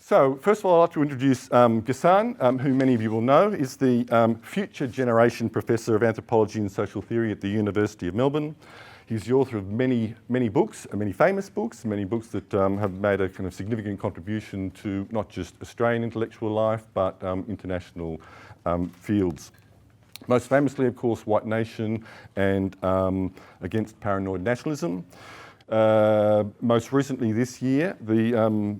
So, first of all, I'd like to introduce Ghassan, who many of you will know, is the future generation Professor of Anthropology and Social Theory at the University of Melbourne. He's the author of many books, many famous books, many books that have made a kind of significant contribution to not just Australian intellectual life, but international fields. Most famously, of course, White Nation and Against Paranoid Nationalism. Most recently this year, the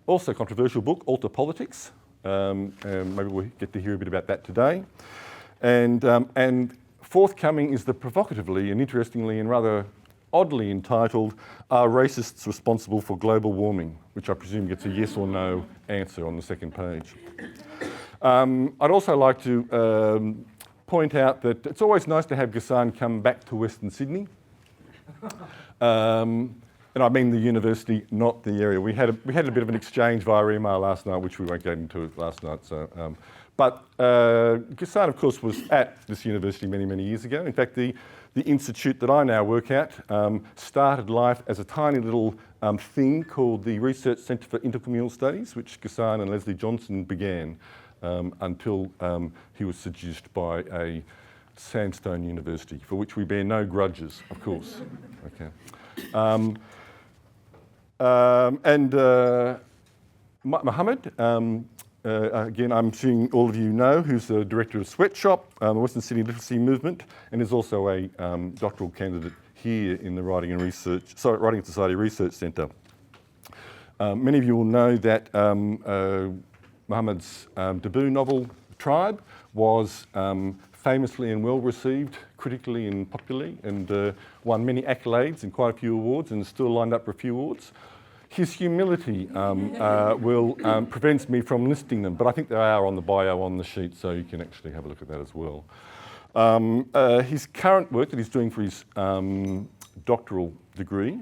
also controversial book, Alter Politics. Maybe we'll get to hear a bit about that today. And forthcoming is the provocatively and interestingly and rather oddly entitled, Are Racists Responsible for Global Warming? Which I presume gets a yes or no answer on the second page. I'd also like to point out that it's always nice to have Ghassan come back to Western Sydney. And I mean the university, not the area. We had a bit of an exchange via email last night, which we won't get into last night. So, but Ghassan, of course, was at this university many years ago. In fact, the institute that I now work at started life as a tiny little thing called the Research Centre for Intercommunal Studies, which Ghassan and Leslie Johnson began until he was seduced by a sandstone university, for which we bear no grudges, of course. Okay. Mohammed, again, I'm assuming all of you know, who's the director of Sweatshop, the Western Sydney Literacy Movement, and is also a doctoral candidate here in the Writing and Society Research Centre. Many of you will know that Mohammed's debut novel, Tribe, was famously and well received critically and popularly, and won many accolades and quite a few awards, and is still lined up for a few awards. His humility prevents me from listing them, but I think they are on the bio on the sheet, so you can actually have a look at that as well. His current work that he's doing for his doctoral degree,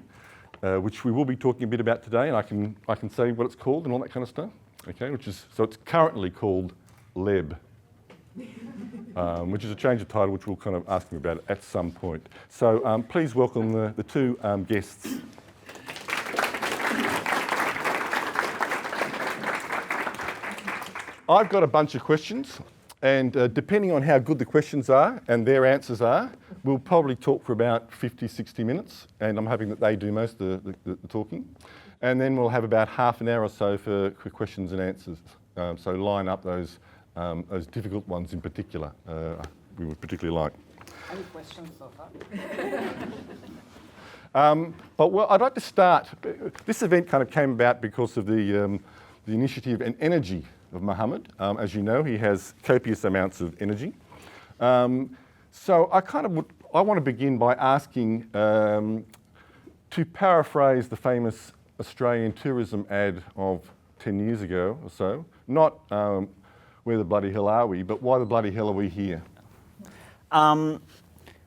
which we will be talking a bit about today, and I can say what it's called and all that kind of stuff. Okay, so it's currently called LEB. Which is a change of title, which we'll kind of ask him about at some point. So please welcome the two guests. I've got a bunch of questions, and depending on how good the questions are and their answers are, we'll probably talk for about 50, 60 minutes, and I'm hoping that they do most of the talking. And then we'll have about half an hour or so for questions and answers. So line up those difficult ones in particular, we would particularly like. Any questions so far? But well, I'd like to start. This event kind of came about because of the initiative and energy of Mohammed. As you know, he has copious amounts of energy. So I want to begin by asking, to paraphrase the famous Australian tourism ad of 10 years ago or so, not where the bloody hell are we, but why the bloody hell are we here?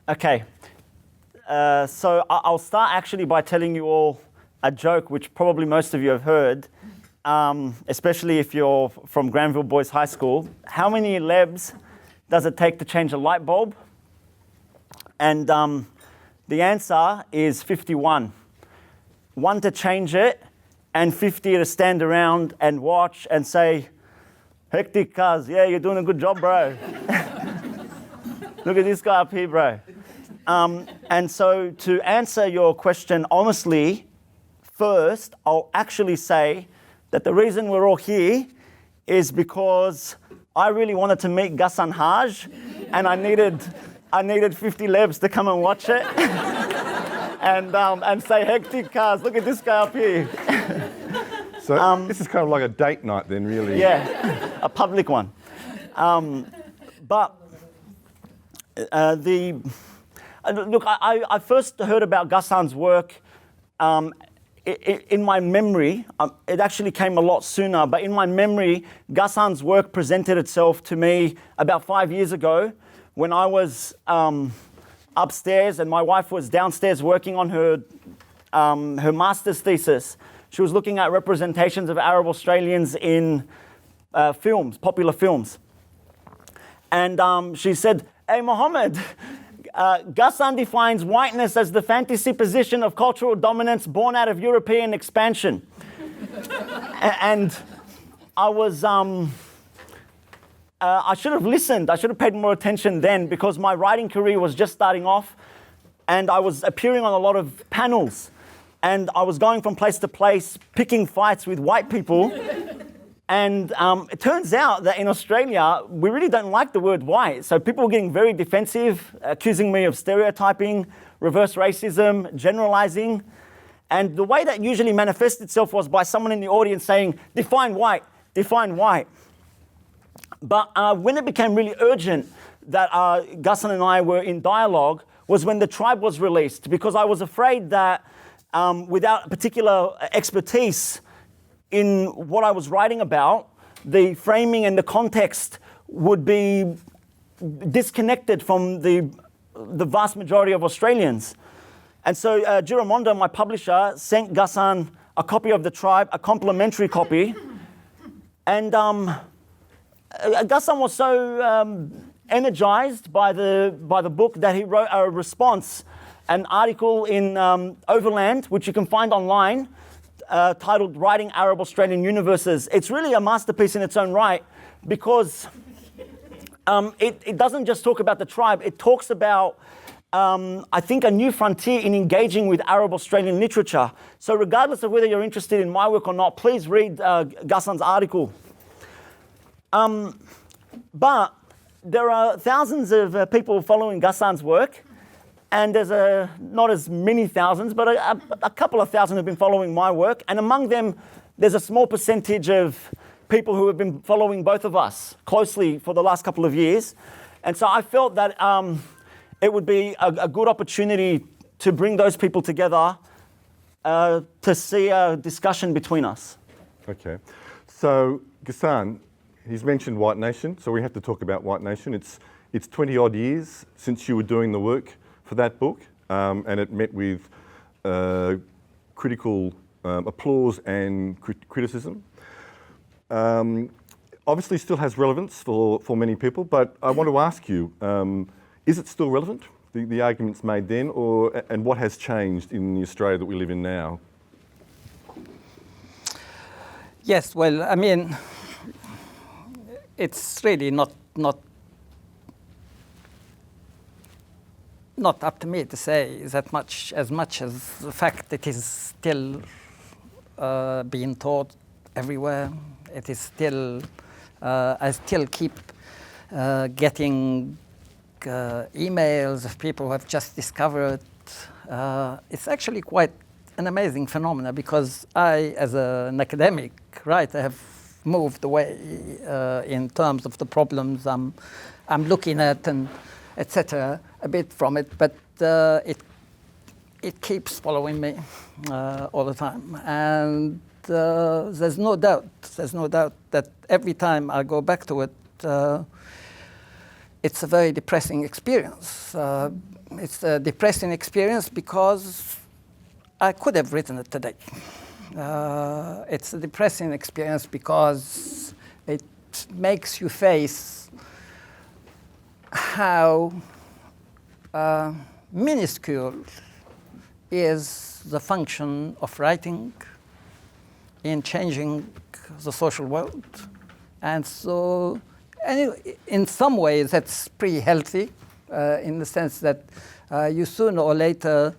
Okay. So I'll start actually by telling you all a joke which probably most of you have heard, especially if you're from Granville Boys High School. How many LEBs does it take to change a light bulb? And the answer is 51. 1 to change it, and 50 to stand around and watch and say, hectic cuz, yeah, you're doing a good job, bro. Look at this guy up here, bro. And so to answer your question honestly, first, I'll actually say that the reason we're all here is because I really wanted to meet Ghassan Hage, and I needed 50 LEBs to come and watch it. and say, hectic cars, look at this guy up here. So this is kind of like a date night then, really. Yeah, a public one. Look, I first heard about Ghassan's work in my memory. It actually came a lot sooner, but in my memory, Ghassan's work presented itself to me about 5 years ago when I was upstairs and my wife was downstairs working on her master's thesis. She was looking at representations of Arab Australians in films, popular films. And she said, hey, Mohammed, Ghassan defines whiteness as the fantasy position of cultural dominance born out of European expansion. and I was, I should have listened. I should have paid more attention then, because my writing career was just starting off, and I was appearing on a lot of panels, and I was going from place to place, picking fights with white people. And it turns out that in Australia, we really don't like the word white. So people were getting very defensive, accusing me of stereotyping, reverse racism, generalizing. And the way that usually manifested itself was by someone in the audience saying, define white, define white. But when it became really urgent that Ghassan and I were in dialogue was when The Tribe was released, because I was afraid that without particular expertise in what I was writing about, the framing and the context would be disconnected from the vast majority of Australians. And so Giramondo, my publisher, sent Ghassan a copy of The Tribe, a complimentary copy. And Ghassan was so energized by the book that he wrote a response, an article in Overland, which you can find online, titled Writing Arab Australian Universes. It's really a masterpiece in its own right, because it doesn't just talk about the tribe, it talks about, I think, a new frontier in engaging with Arab Australian literature. So regardless of whether you're interested in my work or not, please read Ghassan's article. But there are thousands of people following Ghassan's work, and there's not as many thousands, but a couple of thousand have been following my work. And among them, there's a small percentage of people who have been following both of us closely for the last couple of years. And so I felt that it would be a good opportunity to bring those people together to see a discussion between us. Okay. So, Ghassan, he's mentioned White Nation, so we have to talk about White Nation. It's 20 odd years since you were doing the work for that book, and it met with critical applause and criticism. Obviously still has relevance for many people, but I want to ask you, is it still relevant, the arguments made then, and what has changed in the Australia that we live in now? Yes, well, I mean, it's really not up to me to say that much as the fact it is still being taught everywhere. It is still, I still keep getting emails of people who have just discovered. It's actually quite an amazing phenomenon, because I, as an academic writer, have moved away in terms of the problems I'm looking at and etc. a bit from it, but it keeps following me all the time, and there's no doubt that every time I go back to it, it's a very depressing experience. It's a depressing experience because I could have written it today. It's a depressing experience because it makes you face how minuscule is the function of writing in changing the social world. And so, anyway, in some ways, that's pretty healthy, in the sense that you sooner or later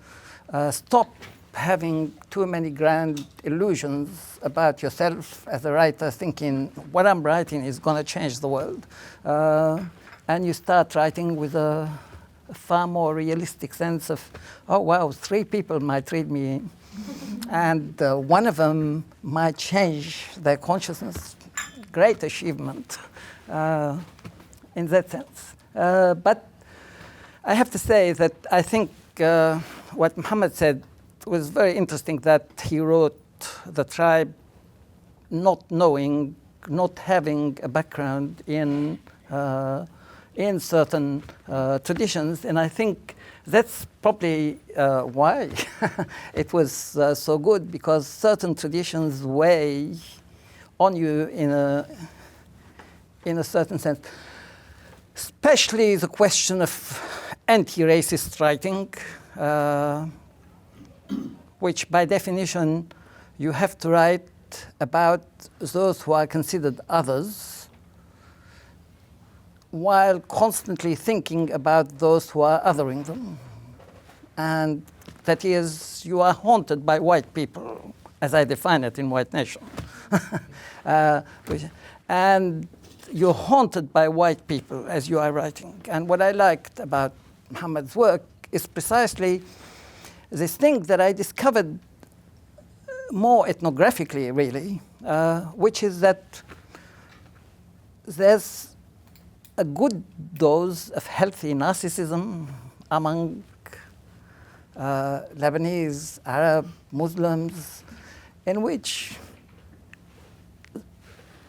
stop having too many grand illusions about yourself as a writer, thinking what I'm writing is going to change the world. And you start writing with a far more realistic sense of, oh, wow, 3 people might read me, and one of them might change their consciousness. Great achievement in that sense. But I have to say that I think what Mohammed said was very interesting, that he wrote The Tribe not knowing, not having a background in certain traditions, and I think that's probably why it was so good, because certain traditions weigh on you in a certain sense, especially the question of anti-racist writing, which by definition you have to write about those who are considered others, while constantly thinking about those who are othering them. And that is, you are haunted by white people, as I define it in White Nation. And you're haunted by white people as you are writing. And what I liked about Mohammed's work is precisely this thing that I discovered more ethnographically, really, which is that there's a good dose of healthy narcissism among Lebanese, Arab, Muslims, in which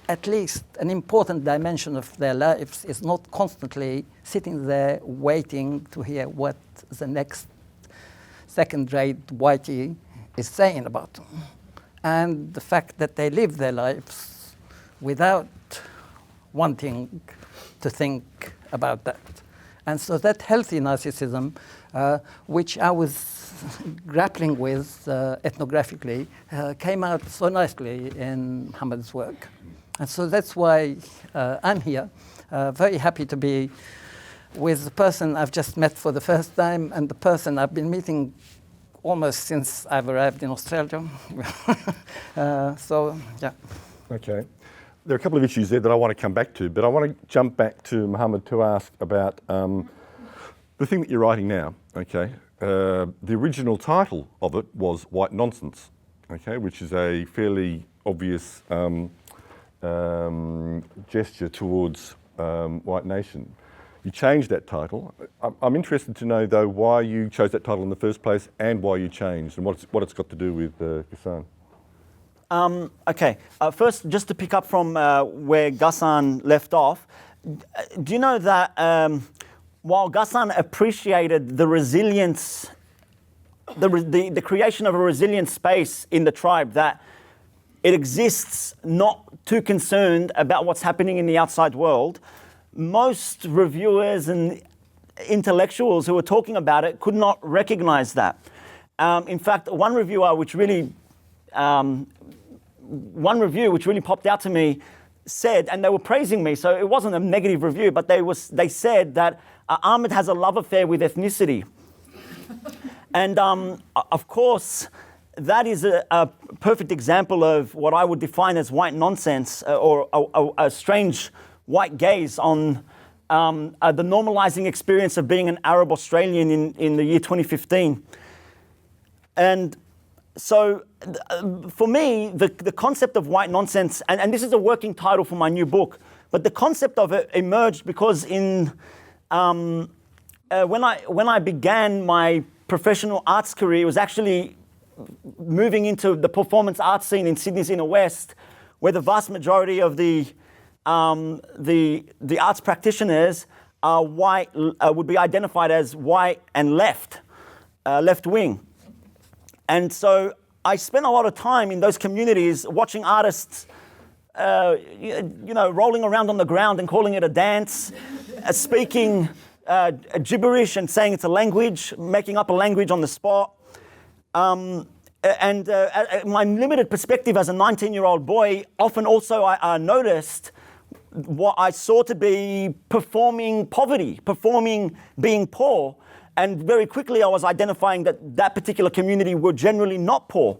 at least an important dimension of their lives is not constantly sitting there waiting to hear what the next second-rate whitey is saying about them. And the fact that they live their lives without wanting to think about that. And so that healthy narcissism, which I was grappling with ethnographically, came out so nicely in Mohammed's work. And so that's why I'm here, very happy to be with the person I've just met for the first time and the person I've been meeting almost since I've arrived in Australia. So, yeah. Okay. There are a couple of issues there that I want to come back to, but I want to jump back to Mohammed to ask about the thing that you're writing now, okay? The original title of it was White Nonsense, okay, which is a fairly obvious gesture towards white nation. You changed that title. I'm interested to know, though, why you chose that title in the first place and why you changed and what it's got to do with Ghassan. Okay, first, just to pick up from where Ghassan left off, do you know that while Ghassan appreciated the resilience, the creation of a resilient space in the tribe, that it exists not too concerned about what's happening in the outside world, most reviewers and intellectuals who were talking about it could not recognize that. In fact, one review which really popped out to me said, and they were praising me, so it wasn't a negative review, but they said that Ahmed has a love affair with ethnicity. And of course, that is a perfect example of what I would define as white nonsense, or a strange white gaze on the normalizing experience of being an Arab Australian in the year 2015. And so for me, the concept of white nonsense, and this is a working title for my new book, but the concept of it emerged because when I began my professional arts career, it was actually moving into the performance arts scene in Sydney's inner west, where the vast majority of the arts practitioners are white, would be identified as white and left wing. And so I spent a lot of time in those communities watching artists, rolling around on the ground and calling it a dance, speaking gibberish and saying it's a language, making up a language on the spot. My limited perspective as a 19-year-old boy, often also I noticed what I saw to be performing poverty, performing being poor. And very quickly I was identifying that particular community were generally not poor.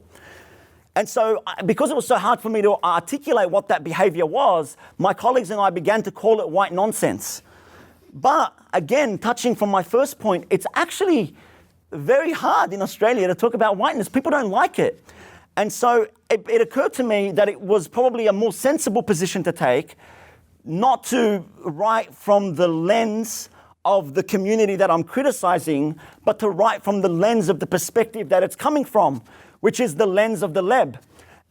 And so because it was so hard for me to articulate what that behavior was, my colleagues and I began to call it white nonsense. But again, touching from my first point, it's actually very hard in Australia to talk about whiteness. People don't like it. And so it occurred to me that it was probably a more sensible position to take, not to write from the lens of the community that I'm criticizing, but to write from the lens of the perspective that it's coming from, which is the lens of the Leb.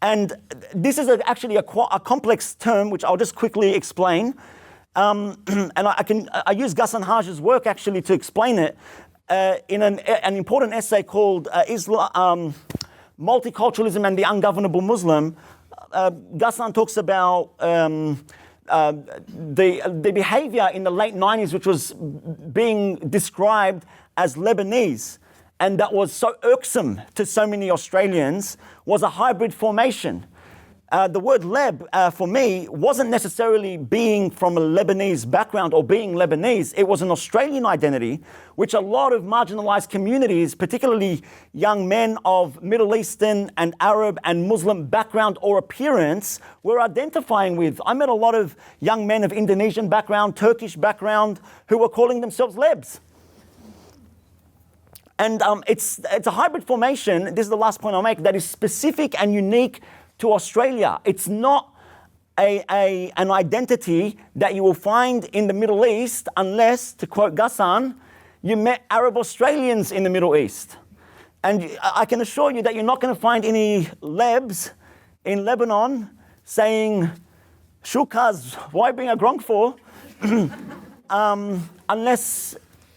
And this is actually a complex term, which I'll just quickly explain. And I use Ghassan Hage's work actually to explain it in an important essay called Multiculturalism and the Ungovernable Muslim. Ghassan talks about the behavior in the late 90s, which was being described as Lebanese, and that was so irksome to so many Australians, was a hybrid formation. the word Leb, for me, wasn't necessarily being from a Lebanese background or being Lebanese. It was an Australian identity, which a lot of marginalized communities, particularly young men of Middle Eastern and Arab and Muslim background or appearance, were identifying with. I met a lot of young men of Indonesian background, Turkish background, who were calling themselves Lebs. And it's a hybrid formation, this is the last point I'll make, that is specific and unique to Australia. It's not an identity that you will find in the Middle East unless, to quote Ghassan, you met Arab Australians in the Middle East. And I can assure you that you're not going to find any Lebs in Lebanon saying, Shukaz, why being a gronk for? Unless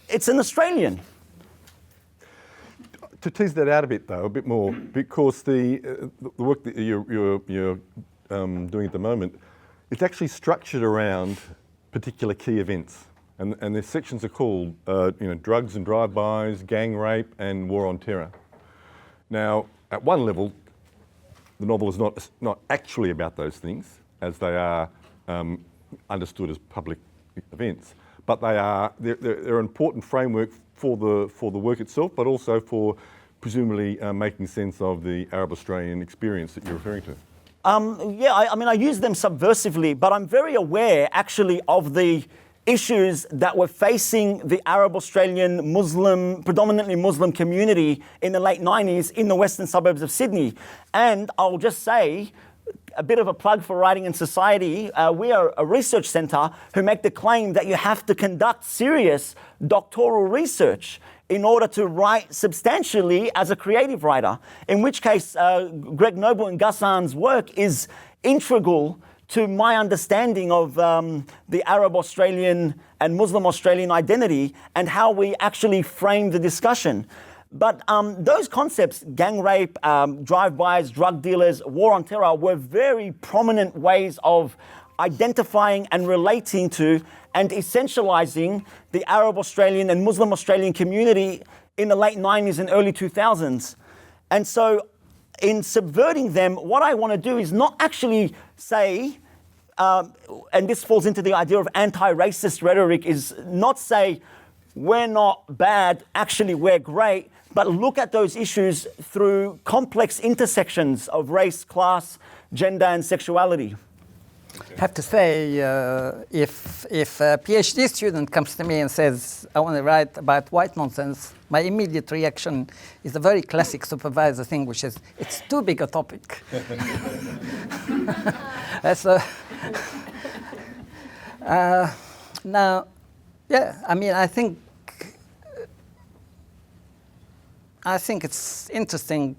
it's an Australian. To tease that out a bit, though, a bit more, because the work that you're doing at the moment, it's actually structured around particular key events, and the sections are called, drugs and drive-bys, gang rape, and war on terror. Now, at one level, the novel is not actually about those things, as they are understood as public events, but they're an important framework for the work itself, but also for presumably making sense of the Arab Australian experience that you're referring to. I use them subversively, but I'm very aware actually of the issues that were facing the Arab Australian Muslim, predominantly Muslim community in the late 90s in the western suburbs of Sydney. And I'll just say, a bit of a plug for Writing in Society, we are a research centre who make the claim that you have to conduct serious doctoral research in order to write substantially as a creative writer, in which case Greg Noble and Ghassan's work is integral to my understanding of the Arab Australian and Muslim Australian identity and how we actually frame the discussion. But those concepts, gang rape, drive-bys, drug dealers, war on terror, were very prominent ways of identifying and relating to and essentializing the Arab Australian and Muslim Australian community in the late 90s and early 2000s. And so in subverting them, what I want to do is not actually say, and this falls into the idea of anti-racist rhetoric, is not say, we're not bad, actually we're great, but look at those issues through complex intersections of race, class, gender, and sexuality. I have to say, if a PhD student comes to me and says, I want to write about white nonsense, my immediate reaction is a very classic supervisor thing, which is, it's too big a topic. Now, yeah, I mean, I think it's interesting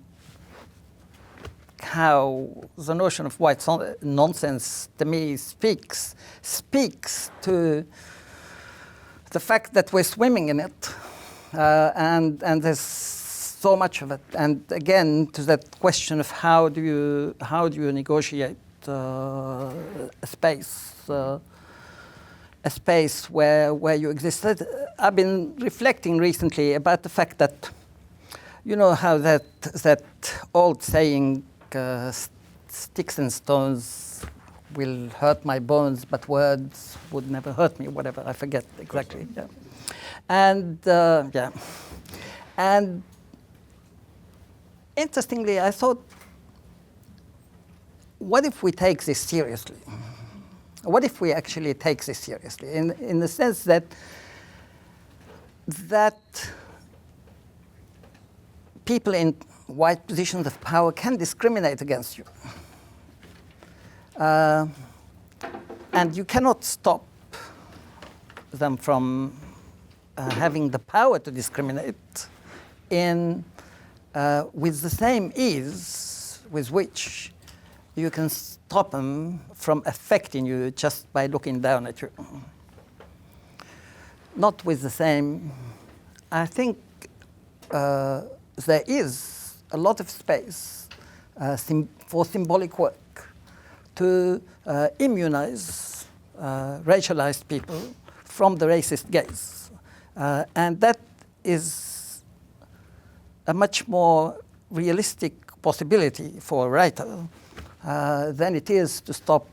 how the notion of white nonsense to me speaks to the fact that we're swimming in it, and there's so much of it. And again, to that question of how do you negotiate a space where you exist. I've been reflecting recently about the fact that, you know, how that old saying, sticks and stones will hurt my bones, but words would never hurt me, whatever, I forget exactly. Yeah. And and interestingly, I thought, what if we take this seriously? What if we actually take this seriously? In the sense that people in white positions of power can discriminate against you. And you cannot stop them from having the power to discriminate with the same ease with which you can stop them from affecting you just by looking down at you. Not with the same. I think there is a lot of space for symbolic work to immunize racialized people from the racist gaze. And that is a much more realistic possibility for a writer than it is to stop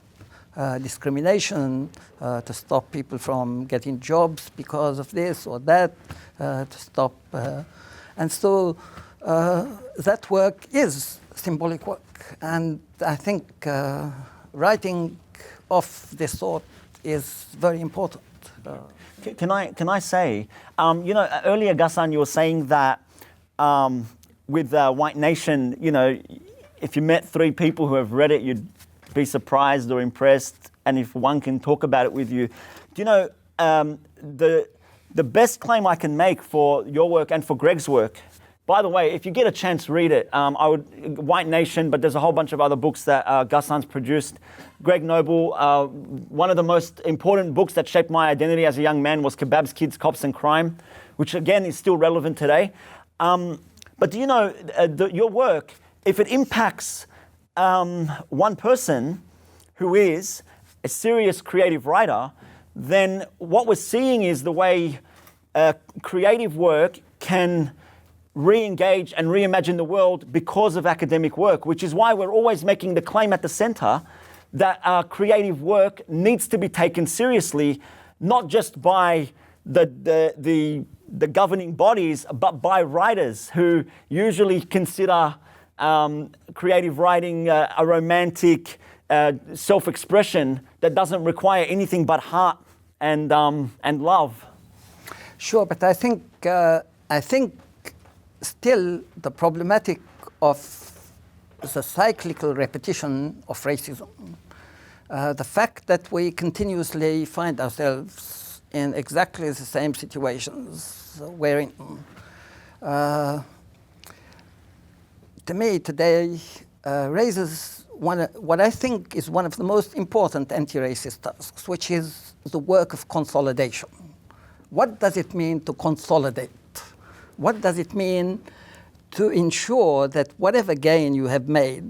discrimination, to stop people from getting jobs because of this or that, to stop. And so that work is symbolic work. And I think writing of this sort is very important. Can I say, earlier, Ghassan, you were saying that with White Nation, if you met 3 people who have read it, you'd be surprised or impressed, and if one can talk about it with you. Do you know, the best claim I can make for your work and for Greg's work, by the way, if you get a chance, read it. White Nation, but there's a whole bunch of other books that Ghassan's produced. Greg Noble, one of the most important books that shaped my identity as a young man was Kebabs, Kids, Cops and Crime, which again is still relevant today. But do you know, your work, if it impacts one person who is a serious creative writer, then what we're seeing is the way creative work can re-engage and reimagine the world because of academic work, which is why we're always making the claim at the center that creative work needs to be taken seriously, not just by the governing bodies, but by writers who usually consider creative writing a romantic self-expression that doesn't require anything but heart and love. Sure, but I think still the problematic of the cyclical repetition of racism, the fact that we continuously find ourselves in exactly the same situations we're in, to me today raises what I think is one of the most important anti-racist tasks, which is the work of consolidation. What does it mean to consolidate? What does it mean to ensure that whatever gain you have made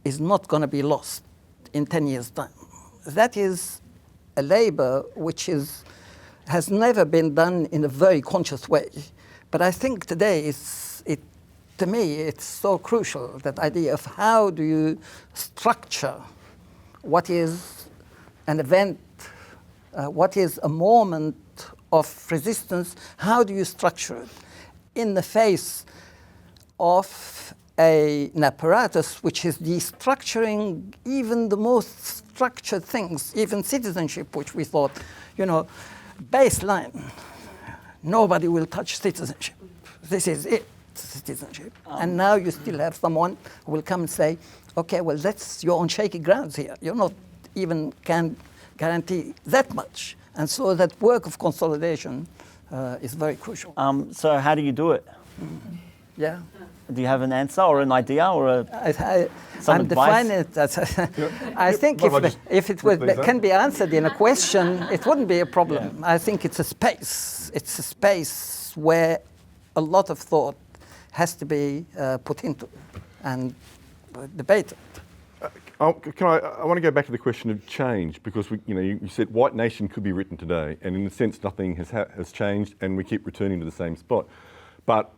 is not going to be lost in 10 years' time? That is a labor which has never been done in a very conscious way. But I think today, to me, it's so crucial, that idea of how do you structure what is an event, what is a moment of resistance, how do you structure it in the face of an apparatus which is destructuring even the most structured things, even citizenship, which we thought, baseline, nobody will touch citizenship. This is it, citizenship. And now you still have someone who will come and say, okay, well, you're on shaky grounds here. You're not even can guarantee that much. And so that work of consolidation is very crucial. So how do you do it? Yeah. Do you have an answer or an idea or some I'm advice? defining it as I think if it can be answered in a question, it wouldn't be a problem. Yeah. I think it's a space. It's a space where a lot of thought has to be put into and debated. I want to go back to the question of change, because you said White Nation could be written today, and in a sense nothing has changed, and we keep returning to the same spot. But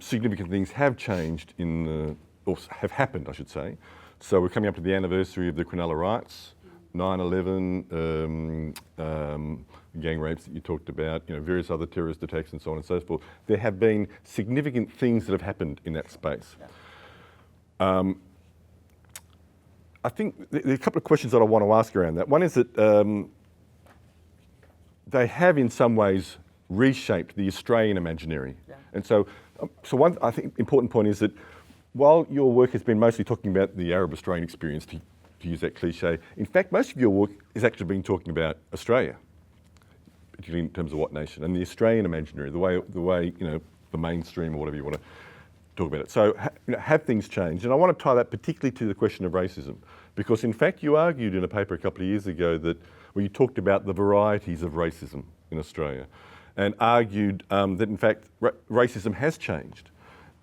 significant things have changed or have happened, I should say. So we're coming up to the anniversary of the Cronulla Riots, 9/11, gang rapes that you talked about, various other terrorist attacks and so on and so forth. There have been significant things that have happened in that space. Yeah. I think there are a couple of questions that I want to ask around that. One is that they have in some ways reshaped the Australian imaginary. Yeah. And so one, I think, important point is that while your work has been mostly talking about the Arab Australian experience, to use that cliche, in fact, most of your work has actually been talking about Australia, particularly in terms of White Nation and the Australian imaginary, the way the mainstream or whatever you want to talk about it. So have things changed? And I want to tie that particularly to the question of racism, because in fact you argued in a paper a couple of years ago where you talked about the varieties of racism in Australia, and argued that in fact racism has changed.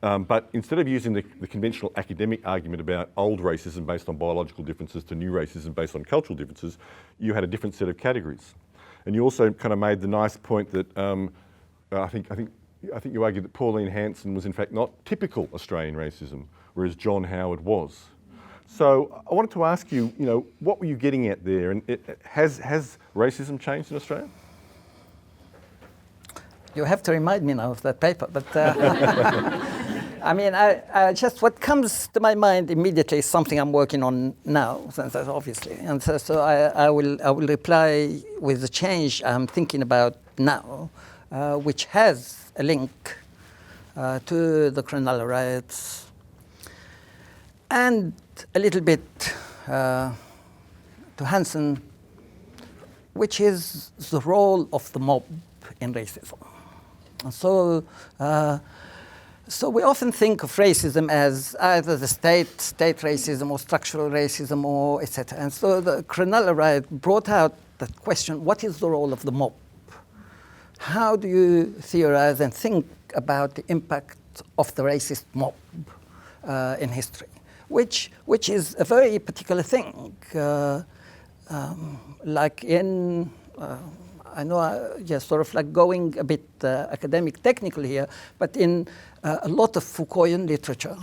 But instead of using the conventional academic argument about old racism based on biological differences to new racism based on cultural differences, you had a different set of categories. And you also kind of made the nice point that I think you argued that Pauline Hanson was in fact not typical Australian racism, whereas John Howard was. So I wanted to ask you, what were you getting at there? And has racism changed in Australia? You have to remind me now of that paper, but I mean, I just what comes to my mind immediately is something I'm working on now, obviously, and so I will reply with the change I'm thinking about now, which has a link to the Cronulla Riots, and a little bit to Hansen, which is the role of the mob in racism. And so we often think of racism as either the state racism or structural racism or etc. And so the Cronulla riot brought out that question, what is the role of the mob? How do you theorize and think about the impact of the racist mob in history? Which is a very particular thing. Like in... I know, sort of like going a bit academic technical here, but in a lot of Foucaultian literature,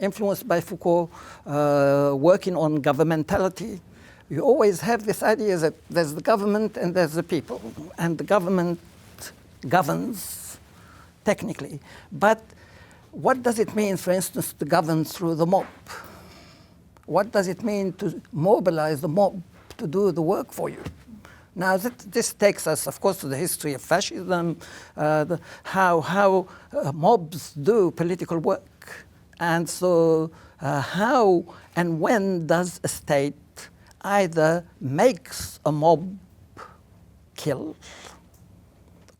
influenced by Foucault, working on governmentality, you always have this idea that there's the government and there's the people, and the government governs technically. But what does it mean, for instance, to govern through the mob? What does it mean to mobilize the mob to do the work for you? Now, this takes us, of course, to the history of fascism, how mobs do political work. And so how and when does a state either makes a mob kill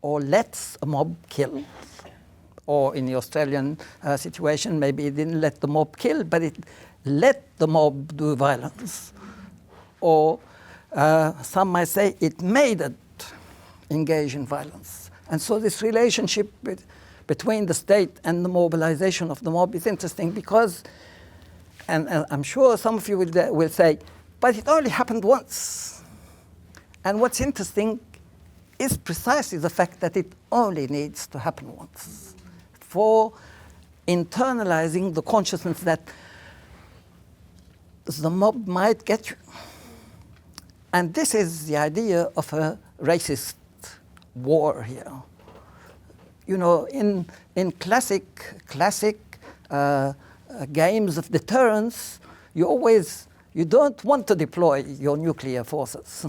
or lets a mob kill, or in the Australian situation, maybe it didn't let the mob kill, but it let the mob do violence, or some might say it made it engage in violence. And so this relationship between the state and the mobilization of the mob is interesting because, and I'm sure some of you will say, but it only happened once. And what's interesting is precisely the fact that it only needs to happen once for internalizing the consciousness that the mob might get you. And this is the idea of a racist war here. In classic games of deterrence, you don't want to deploy your nuclear forces.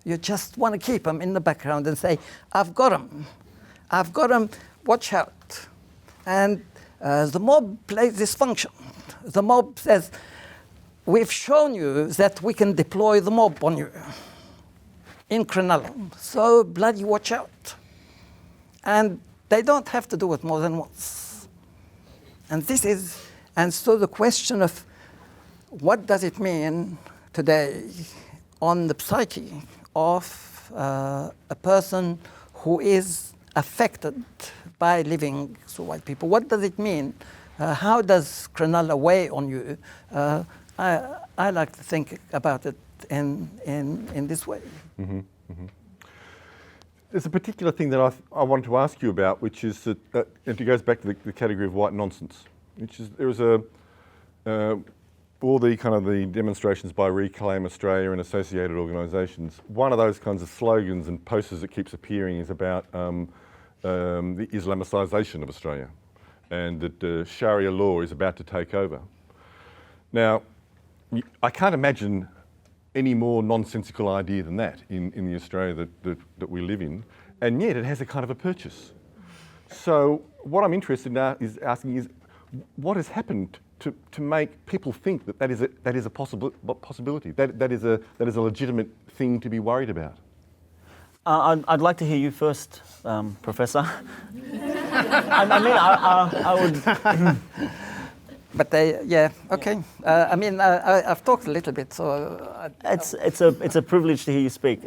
You just want to keep them in the background and say, I've got them, watch out. And the mob plays this function. The mob says, we've shown you that we can deploy the mob on you in Cronulla, so bloody watch out. And they don't have to do it more than once. And so the question of what does it mean today on the psyche of a person who is affected by living through white people? What does it mean? How does Cronulla weigh on you? I like to think about it in this way. Mm-hmm, mm-hmm. There's a particular thing that I want to ask you about, which is that it goes back to the category of white nonsense, which is there was all the kind of the demonstrations by Reclaim Australia and associated organisations. One of those kinds of slogans and posters that keeps appearing is about the Islamicisation of Australia, and that Sharia law is about to take over. Now, I can't imagine any more nonsensical idea than that in the Australia that we live in, and yet it has a kind of a purchase. So what I'm interested in asking is, what has happened to make people think that is a possibility, that is a legitimate thing to be worried about? I'd like to hear you first, Professor. I would. But okay. I've talked a little bit, so it's a privilege to hear you speak.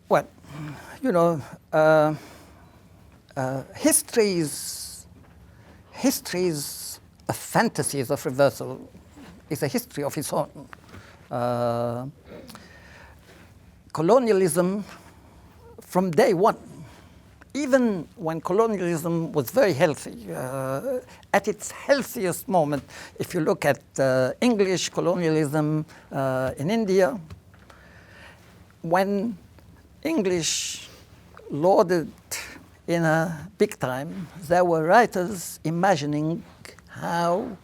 Well, histories of fantasies of reversal is a history of its own. Colonialism, from day one, even when colonialism was very healthy, at its healthiest moment, if you look at English colonialism in India, when English lauded in a big time, there were writers imagining how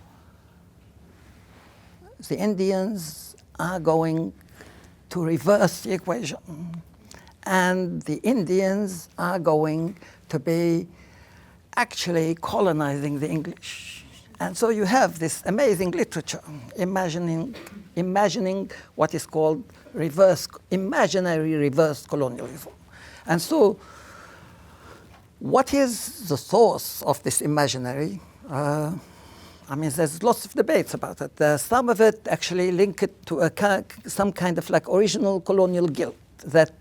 the Indians are going to reverse the equation, and the Indians are going to be actually colonizing the English. And so you have this amazing literature imagining what is called imaginary reverse colonialism. And so what is the source of this imaginary? I mean, there's lots of debates about it. Some of it actually link it to some kind of like original colonial guilt, that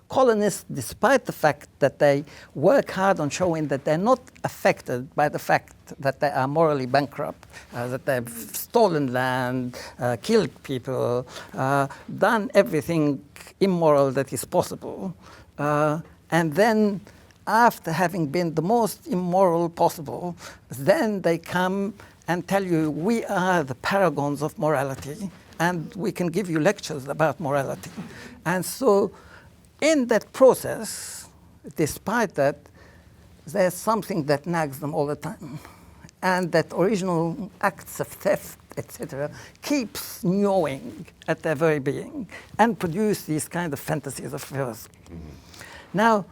colonists, despite the fact that they work hard on showing that they're not affected by the fact that they are morally bankrupt, that they've stolen land, killed people, done everything immoral that is possible, and then after having been the most immoral possible, then they come and tell you, we are the paragons of morality, and we can give you lectures about morality. And so in that process, despite that, there's something that nags them all the time. And that original acts of theft, etc., keeps gnawing at their very being and produce these kind of fantasies of reverse. Now,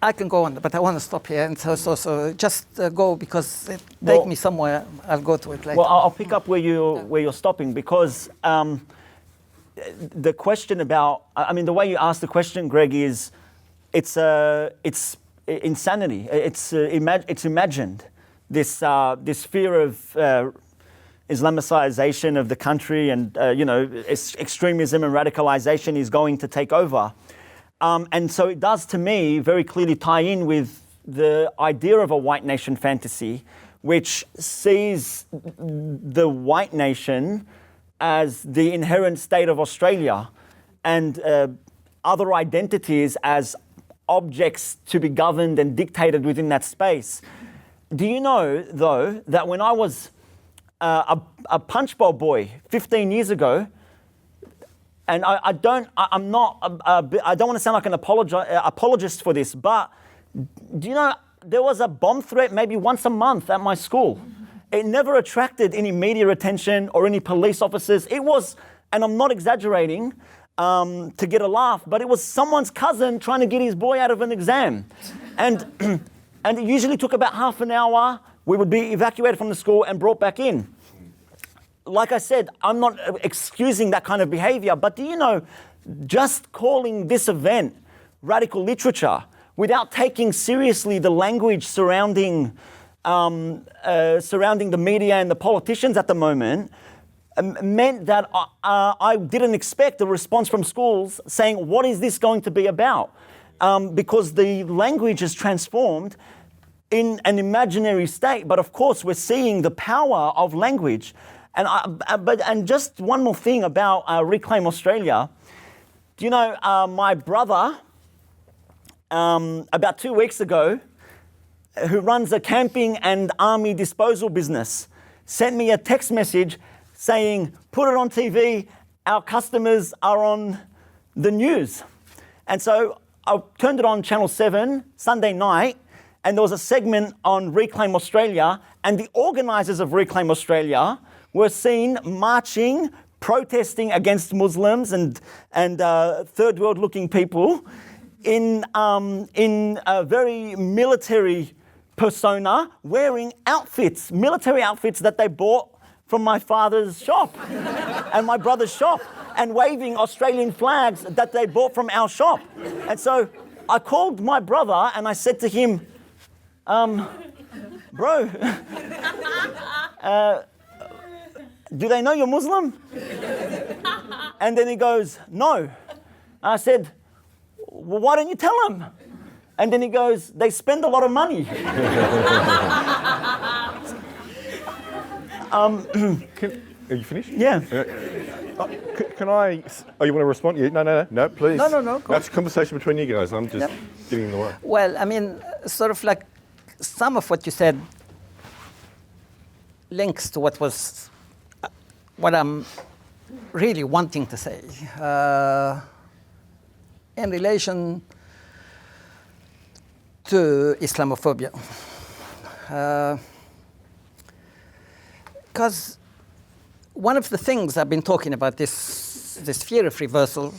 I can go on, but I want to stop here, and so just go, because it take me somewhere. I'll go to it later. Well, I'll pick up where you're stopping, because the question about, I mean, the way you asked the question, Greg, is it's insanity. It's imagined. This fear of Islamicization of the country, and extremism and radicalization is going to take over. And so it does, to me, very clearly tie in with the idea of a white nation fantasy, which sees the white nation as the inherent state of Australia, and other identities as objects to be governed and dictated within that space. Do you know, though, that when I was a punchbowl boy 15 years ago, and I don't want to sound like an apologist for this, but do you know, there was a bomb threat maybe once a month at my school. It never attracted any media attention or any police officers. It was, and I'm not exaggerating to get a laugh, but it was someone's cousin trying to get his boy out of an exam. And it usually took about half an hour. We would be evacuated from the school and brought back in. Like I said, I'm not excusing that kind of behavior, but do you know, just calling this event radical literature without taking seriously the language surrounding the media and the politicians at the moment meant that I didn't expect a response from schools saying, what is this going to be about? Because the language is transformed in an imaginary state, but of course we're seeing the power of language. And just one more thing about Reclaim Australia. Do you know, my brother, about 2 weeks ago, who runs a camping and army disposal business, sent me a text message saying, put it on TV, our customers are on the news. And so I turned it on Channel 7 Sunday night, and there was a segment on Reclaim Australia, and the organisers of Reclaim Australia were seen marching, protesting against Muslims and third world looking people in a very military persona, wearing military outfits that they bought from my father's shop and my brother's shop, and waving Australian flags that they bought from our shop. And so I called my brother and I said to him, bro, do they know you're Muslim? And then he goes, no. I said, well, why don't you tell them? And then he goes, they spend a lot of money. Are you finished? Yeah. Can I? Oh, you want to respond? No, please. No, go That's a conversation between you guys. I'm just getting in the way. Well, I mean, sort of like some of what you said links to what I'm really wanting to say in relation to Islamophobia. Because one of the things I've been talking about, this fear of reversal,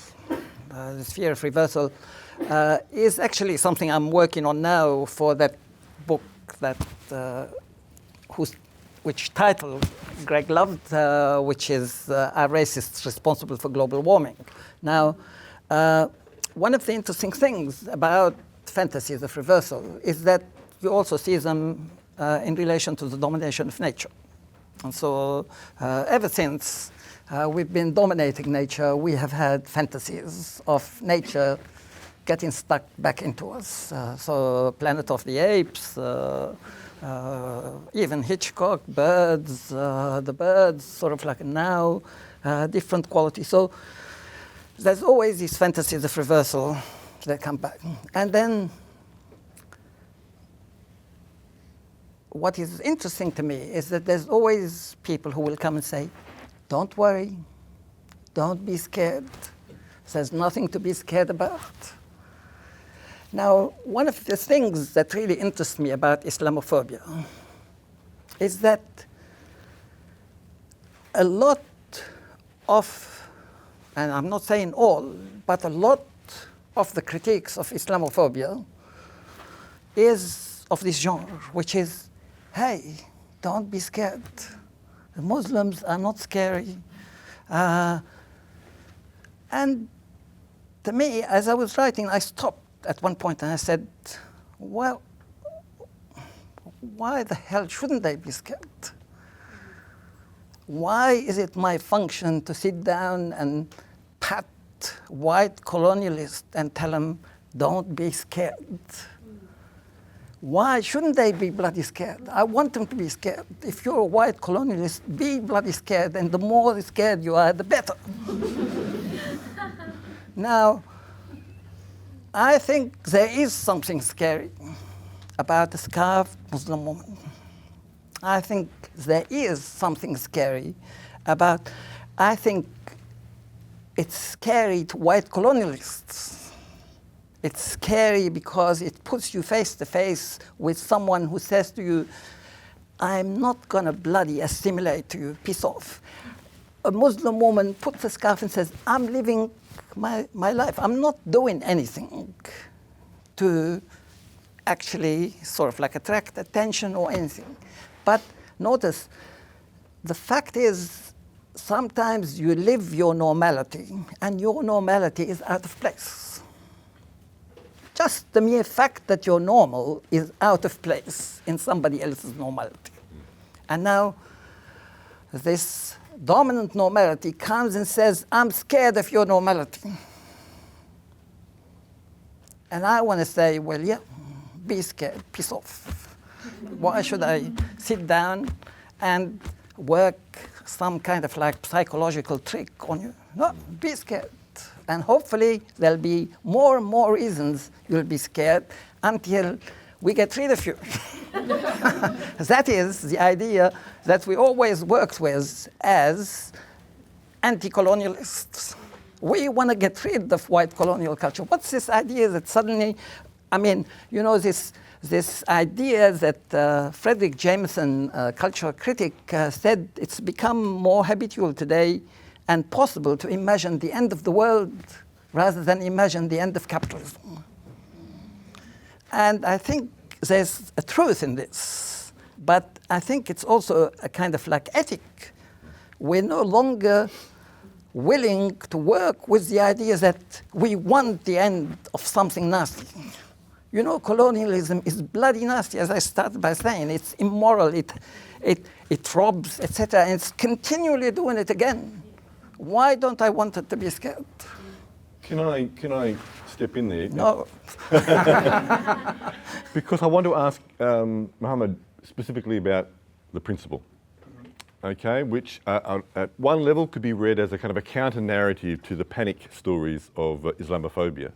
is actually something I'm working on now for that book that which title Greg loved, which is Are Racists Responsible for Global Warming? Now, one of the interesting things about fantasies of reversal is that you also see them in relation to the domination of nature. And so ever since we've been dominating nature, we have had fantasies of nature getting stuck back into us. So Planet of the Apes, even Hitchcock, birds, the birds sort of like now, different qualities. So there's always these fantasies of reversal that come back. And then what is interesting to me is that there's always people who will come and say, don't worry, don't be scared. There's nothing to be scared about. Now, one of the things that really interests me about Islamophobia is that a lot of, and I'm not saying all, but a lot of the critiques of Islamophobia is of this genre, which is, hey, don't be scared. The Muslims are not scary. And to me, as I was writing, I stopped at one point and I said, well, why the hell shouldn't they be scared? Why is it my function to sit down and pat white colonialists and tell them, don't be scared? Why shouldn't they be bloody scared? I want them to be scared. If you're a white colonialist, be bloody scared, and the more scared you are, the better. Now, I think there is something scary about a scarfed Muslim woman. I think there is something scary about, I think it's scary to white colonialists. It's scary because it puts you face to face with someone who says to you, I'm not going to bloody assimilate to you, piss off. A Muslim woman puts a scarf and says, I'm living my life. I'm not doing anything to actually sort of like attract attention or anything. But notice, the fact is, sometimes you live your normality, and your normality is out of place. Just the mere fact that you're normal is out of place in somebody else's normality. And now, this dominant normality comes and says, I'm scared of your normality. And I want to say, well, yeah, be scared, piss off. Why should I sit down and work some kind of like psychological trick on you? No, be scared. And hopefully there'll be more and more reasons you'll be scared until we get rid of you. That is the idea that we always worked with as anti-colonialists. We want to get rid of white colonial culture. What's this idea that suddenly, I mean, you know, this idea that Frederick Jameson, cultural critic, said it's become more habitual today and possible to imagine the end of the world rather than imagine the end of capitalism. And I think there's a truth in this, but I think it's also a kind of like ethic. We're no longer willing to work with the idea that we want the end of something nasty. You know, colonialism is bloody nasty, as I started by saying. It's immoral, it robs, etc., and it's continually doing it again. Why don't I want it to be scared? Can I step in there? No. Because I want to ask Mohammed specifically about the principle. okay, which at one level could be read as a kind of a counter-narrative to the panic stories of Islamophobia.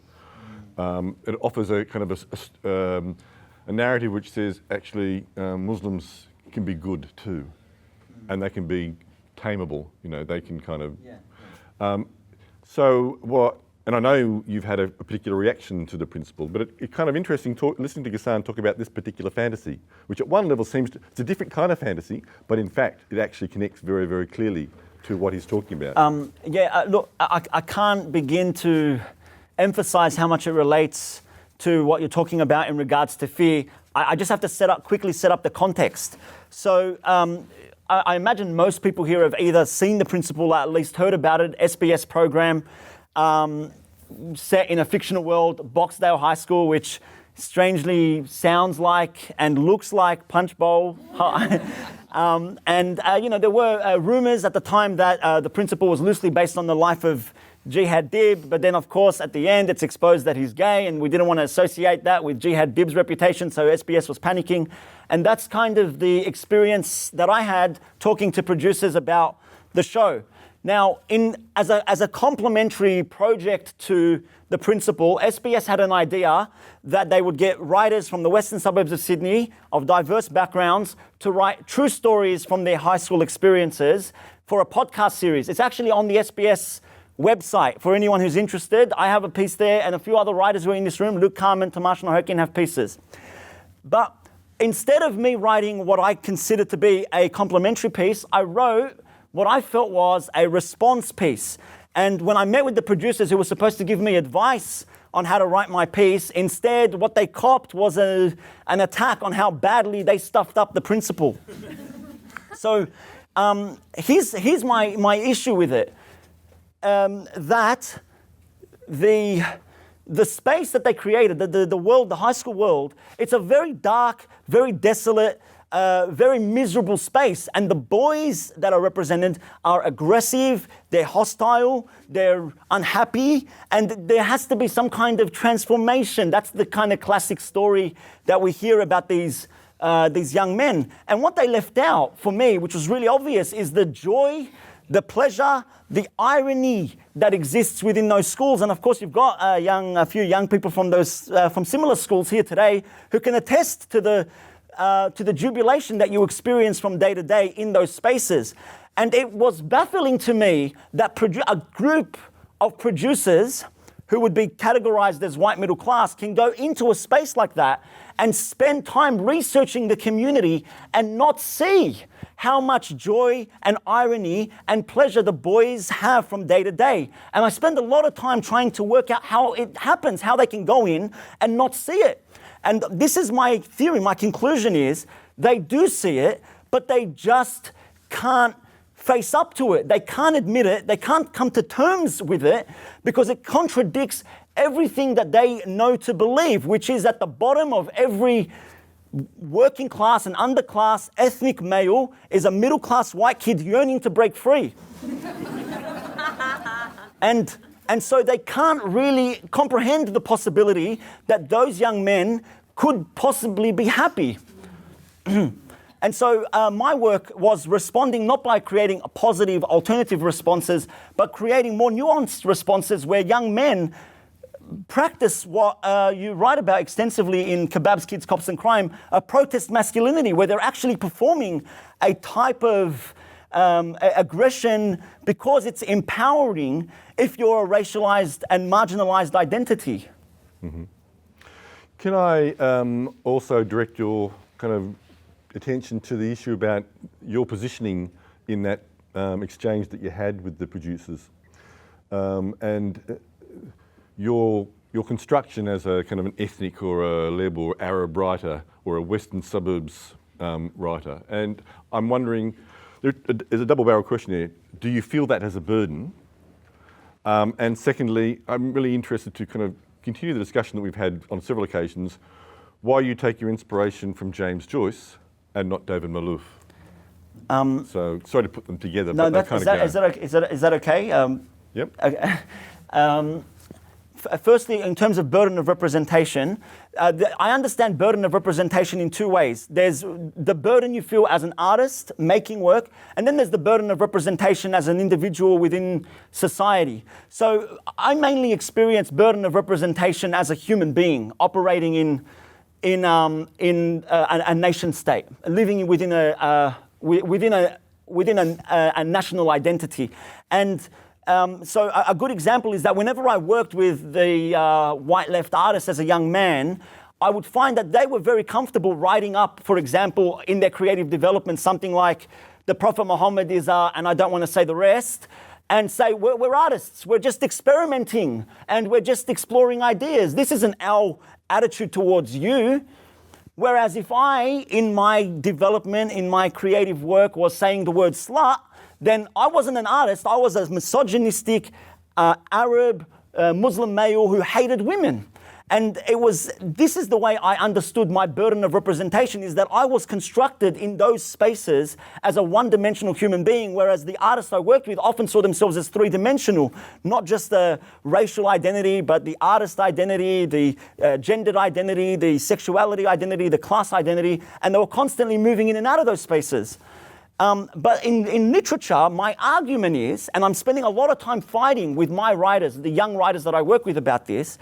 It offers a kind of a narrative which says actually Muslims can be good too, and they can be tameable. You know, they can kind of. So what? And I know you've had a particular reaction to the principle, but it's kind of interesting listening to Ghassan talk about this particular fantasy, which at one level it's a different kind of fantasy, but in fact it actually connects very, very clearly to what he's talking about. Look, I can't begin to emphasize how much it relates to what you're talking about in regards to fear. I just have to quickly set up the context. So I imagine most people here have either seen the principle or at least heard about it, SBS program, set in a fictional world, Boxdale High School, which strangely sounds like and looks like Punch Bowl. There were rumours at the time that the principle was loosely based on the life of Jihad Dib, but then of course at the end it's exposed that he's gay, and we didn't want to associate that with Jihad Dib's reputation, so SBS was panicking. And that's kind of the experience that I had talking to producers about the show. Now, as a complementary project to the principle, SBS had an idea that they would get writers from the western suburbs of Sydney of diverse backgrounds to write true stories from their high school experiences for a podcast series. It's actually on the SBS website for anyone who's interested. I have a piece there, and a few other writers who are in this room, Luke Carmen, Tomasz Nohokin, have pieces. But instead of me writing what I consider to be a complementary piece, I wrote what I felt was a response piece. And when I met with the producers who were supposed to give me advice on how to write my piece, instead what they copped was an attack on how badly they stuffed up the principle. So here's my issue with it. That the space that they created, the world, the high school world, it's a very dark, very desolate, very miserable space. And the boys that are represented are aggressive, they're hostile, they're unhappy, and there has to be some kind of transformation. That's the kind of classic story that we hear about these young men. And what they left out for me, which was really obvious, is the joy, the pleasure, the irony that exists within those schools. And of course, you've got a few young people from similar schools here today who can attest to the jubilation that you experience from day to day in those spaces. And it was baffling to me that a group of producers who would be categorized as white middle class can go into a space like that and spend time researching the community and not see how much joy and irony and pleasure the boys have from day to day. And I spend a lot of time trying to work out how it happens, how they can go in and not see it. And this is my theory. My conclusion is they do see it, but they just can't face up to it. They can't admit it. They can't come to terms with it because it contradicts everything that they know to believe, which is at the bottom of every working class and underclass ethnic male is a middle class white kid yearning to break free. And so they can't really comprehend the possibility that those young men could possibly be happy. And so my work was responding not by creating positive alternative responses, but creating more nuanced responses where young men practice what you write about extensively in Kebabs, Kids, Cops and Crime, a protest masculinity, where they're actually performing a type of aggression because it's empowering if you're a racialized and marginalized identity. Mm-hmm. Can I also direct your kind of attention to the issue about your positioning in that exchange that you had with the producers and your construction as a kind of an ethnic or a Leb or Arab writer or a Western Suburbs writer? And I'm wondering, there's a double-barrel question here. Do you feel that as a burden? And secondly, I'm really interested to kind of continue the discussion that we've had on several occasions, why you take your inspiration from James Joyce and not David Malouf. So sorry to put them together, no, but they kind of go. Is that okay? Yep. Okay. firstly, in terms of burden of representation, I understand burden of representation in two ways. There's the burden you feel as an artist making work, and then there's the burden of representation as an individual within society. So I mainly experience burden of representation as a human being operating in a nation state, living within a national identity. And so a good example is that whenever I worked with the white left artists as a young man, I would find that they were very comfortable writing up, for example, in their creative development, something like the Prophet Muhammad is, and I don't want to say the rest, and say, we're artists, we're just experimenting, and we're just exploring ideas. This isn't our attitude towards you. Whereas if I, in my development, in my creative work, was saying the word slut, then I wasn't an artist, I was a misogynistic Arab Muslim male who hated women. And this is the way I understood my burden of representation, is that I was constructed in those spaces as a one-dimensional human being, whereas the artists I worked with often saw themselves as three-dimensional, not just the racial identity, but the artist identity, the gendered identity, the sexuality identity, the class identity, and they were constantly moving in and out of those spaces. But in literature, my argument is, and I'm spending a lot of time fighting with my writers, the young writers that I work with about this,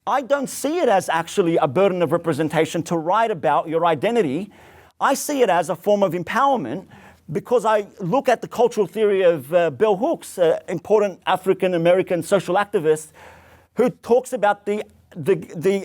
I don't see it as actually a burden of representation to write about your identity. I see it as a form of empowerment, because I look at the cultural theory of Bell Hooks, an important African-American social activist, who talks about the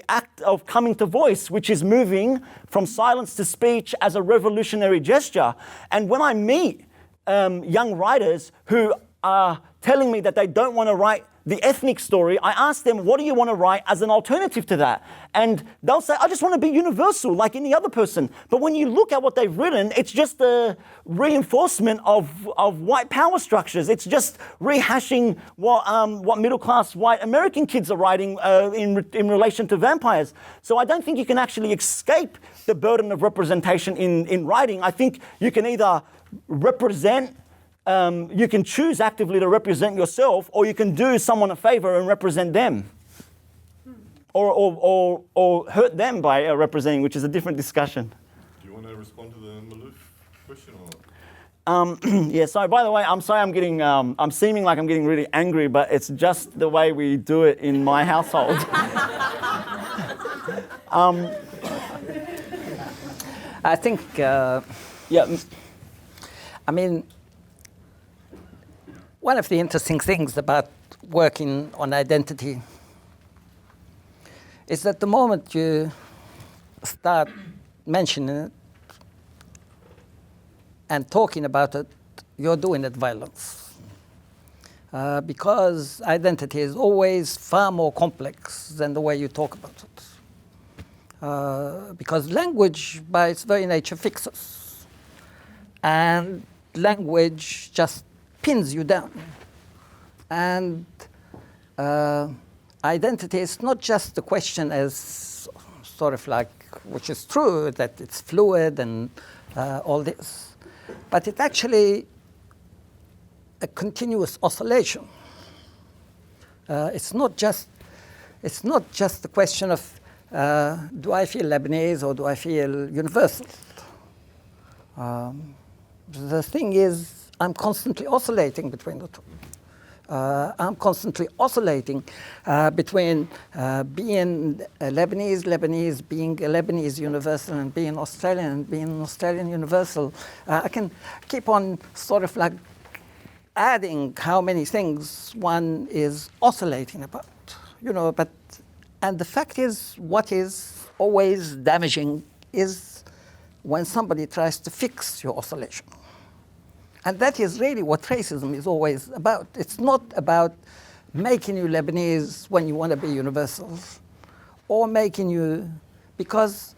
act of coming to voice, which is moving from silence to speech as a revolutionary gesture. And when I meet young writers who are telling me that they don't want to write the ethnic story, I ask them, what do you want to write as an alternative to that? And they'll say, I just want to be universal like any other person. But when you look at what they've written, it's just a reinforcement of white power structures. It's just rehashing what middle-class white American kids are writing in relation to vampires. So I don't think you can actually escape the burden of representation in writing. I think you can either represent, you can choose actively to represent yourself, or you can do someone a favor and represent them. Or hurt them by representing, which is a different discussion. Do you want to respond to the Malouf question? Or? Yeah, so by the way, I'm sorry I'm seeming like I'm getting really angry, but it's just the way we do it in my household. I think, I mean, one of the interesting things about working on identity is that the moment you start mentioning it and talking about it, you're doing it violence. Because identity is always far more complex than the way you talk about it. Because language, by its very nature, fixes. And language just pins you down. And identity is not just a question as sort of like, which is true, that it's fluid and all this, but it's actually a continuous oscillation. It's not just the question of do I feel Lebanese or do I feel universal? The thing is, I'm constantly oscillating between the two. I'm constantly oscillating between being a Lebanese, being a Lebanese universal, and being Australian, being an Australian universal. I can keep on sort of like adding how many things one is oscillating about, and the fact is, what is always damaging is when somebody tries to fix your oscillation. And that is really what racism is always about. It's not about making you Lebanese when you want to be universal, or making you, because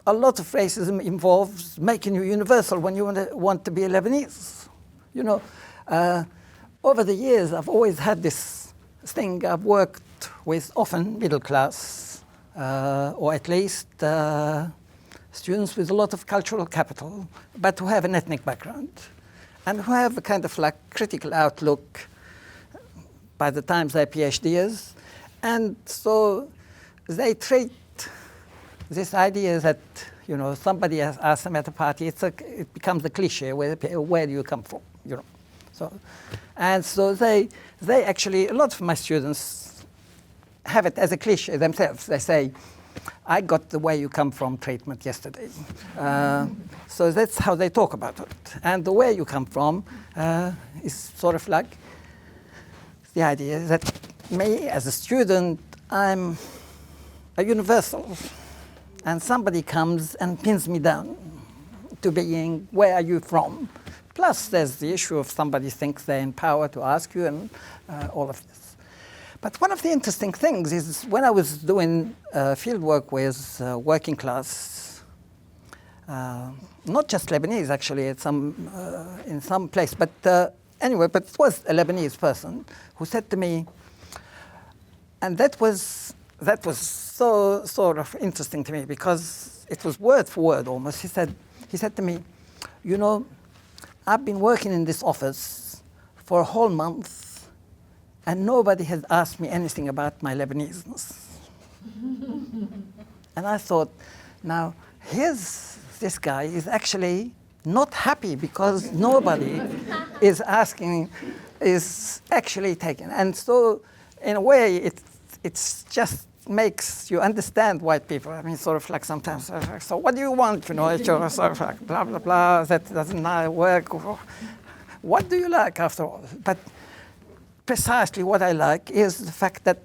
a lot of racism involves making you universal when you want to be a Lebanese. Over the years, I've always had this thing. I've worked with often middle class, or at least students with a lot of cultural capital, but who have an ethnic background, and who have a kind of like critical outlook by the time they're PhDs, And so they treat this idea that, somebody has asked them at a party, it becomes a cliche, where do you come from, So they actually, a lot of my students have it as a cliche themselves. They say, I got the where you come from treatment yesterday. So that's how they talk about it. And the where you come from is sort of like the idea that me as a student, I'm a universal. And somebody comes and pins me down to being, where are you from? Plus, there's the issue of somebody thinks they're in power to ask you and all of this. But one of the interesting things is when I was doing field work with working class, not just Lebanese actually, in some place, but anyway, but it was a Lebanese person who said to me, and that was so sort of interesting to me because it was word for word almost. He said to me, I've been working in this office for a whole month and nobody has asked me anything about my Lebanese-ness. And I thought, now here's this guy is actually not happy because nobody is actually taken. And so in a way, it's just makes you understand white people. I mean, sort of like sometimes, so what do you want? It's sort of like blah, blah, blah, that doesn't work. What do you like after all? But precisely what I like is the fact that,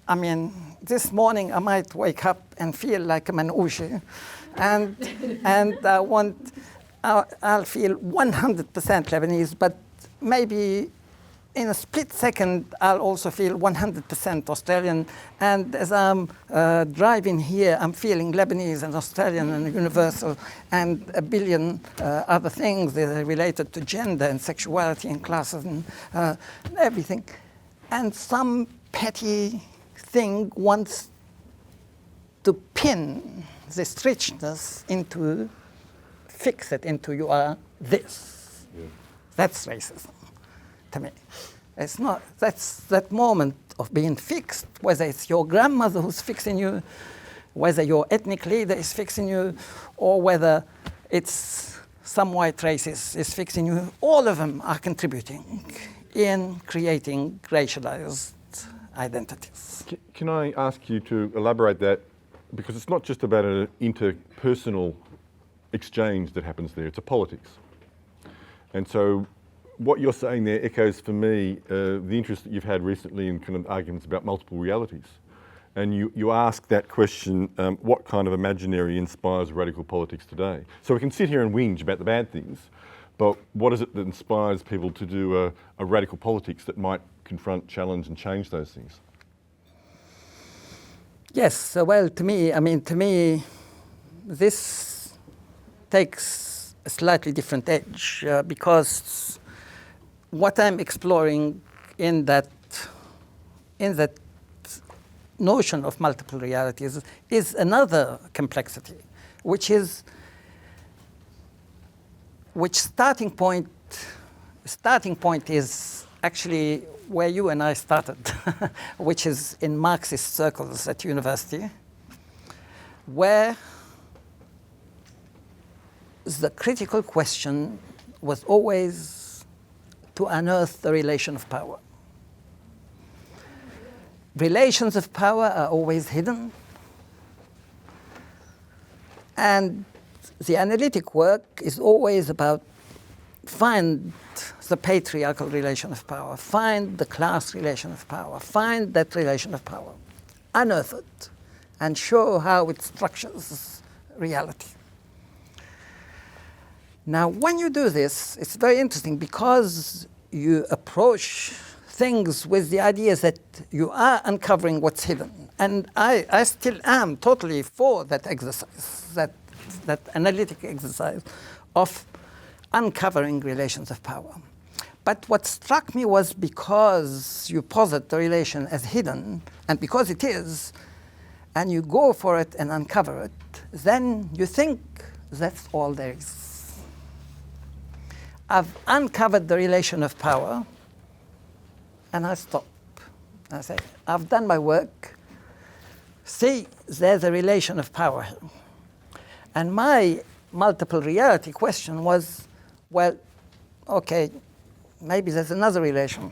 I mean, this morning I might wake up and feel like a manouche, and I'll feel 100% Lebanese, but maybe in a split second, I'll also feel 100% Australian. And as I'm driving here, I'm feeling Lebanese and Australian and universal and a billion other things that are related to gender and sexuality and classes and everything. And some petty thing wants to pin this richness into, fix it into you are this. Yeah. That's racism. To me, it's not. That's that moment of being fixed. Whether it's your grandmother who's fixing you, whether your ethnic leader is fixing you, or whether it's some white racist is fixing you. All of them are contributing in creating racialized identities. Can I ask you to elaborate that? Because it's not just about an interpersonal exchange that happens there. It's a politics, and so. What you're saying there echoes for me the interest that you've had recently in kind of arguments about multiple realities. And you ask that question, what kind of imaginary inspires radical politics today? So we can sit here and whinge about the bad things, but what is it that inspires people to do a radical politics that might confront, challenge and change those things? Yes, well, to me, this takes a slightly different edge because what I'm exploring in that notion of multiple realities is another complexity, which starting point is actually where you and I started, which is in Marxist circles at university, where the critical question was always to unearth the relation of power. Relations of power are always hidden. And the analytic work is always about find the patriarchal relation of power, find the class relation of power, find that relation of power, unearth it, and show how it structures reality. Now, when you do this, it's very interesting because you approach things with the idea that you are uncovering what's hidden. And I still am totally for that exercise, that analytic exercise of uncovering relations of power. But what struck me was because you posit the relation as hidden, and because it is, and you go for it and uncover it, then you think that's all there is. I've uncovered the relation of power, and I stop. I say, I've done my work. See, there's a relation of power here. And my multiple reality question was, well, okay, maybe there's another relation.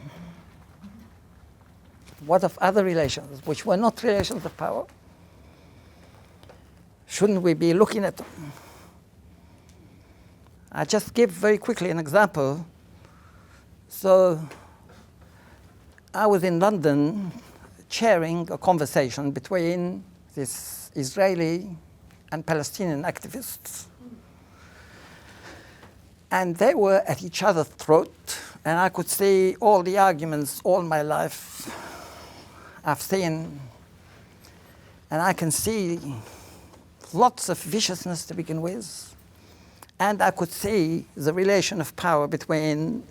What of other relations, which were not relations of power? Shouldn't we be looking at them? I just give very quickly an example. So I was in London chairing a conversation between this Israeli and Palestinian activists. And they were at each other's throat, and I could see all the arguments all my life I've seen. And I can see lots of viciousness to begin with. And I could see the relation of power between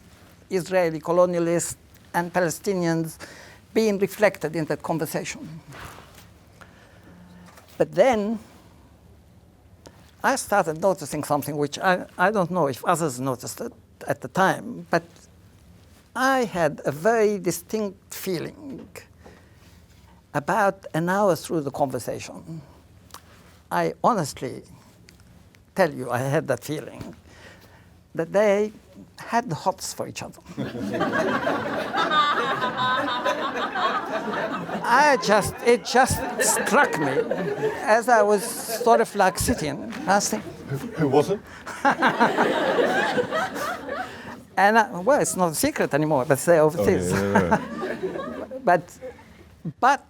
Israeli colonialists and Palestinians being reflected in that conversation. But then I started noticing something which I don't know if others noticed it at the time, but I had a very distinct feeling about an hour through the conversation. I honestly tell you, I had that feeling that they had the hots for each other. It just struck me as I was sort of like sitting. I was thinking, Who was it? and well, it's not a secret anymore, but they overseas. But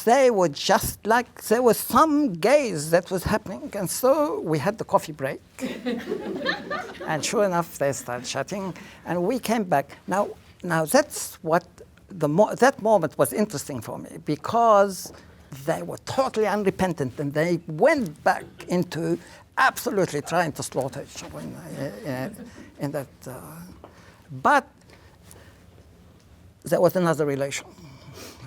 they were just like, there was some gaze that was happening. And so we had the coffee break. And sure enough, they started chatting. And we came back. Now that's what, that moment was interesting for me, because they were totally unrepentant. And they went back into absolutely trying to slaughter each other in that. But there was another relation.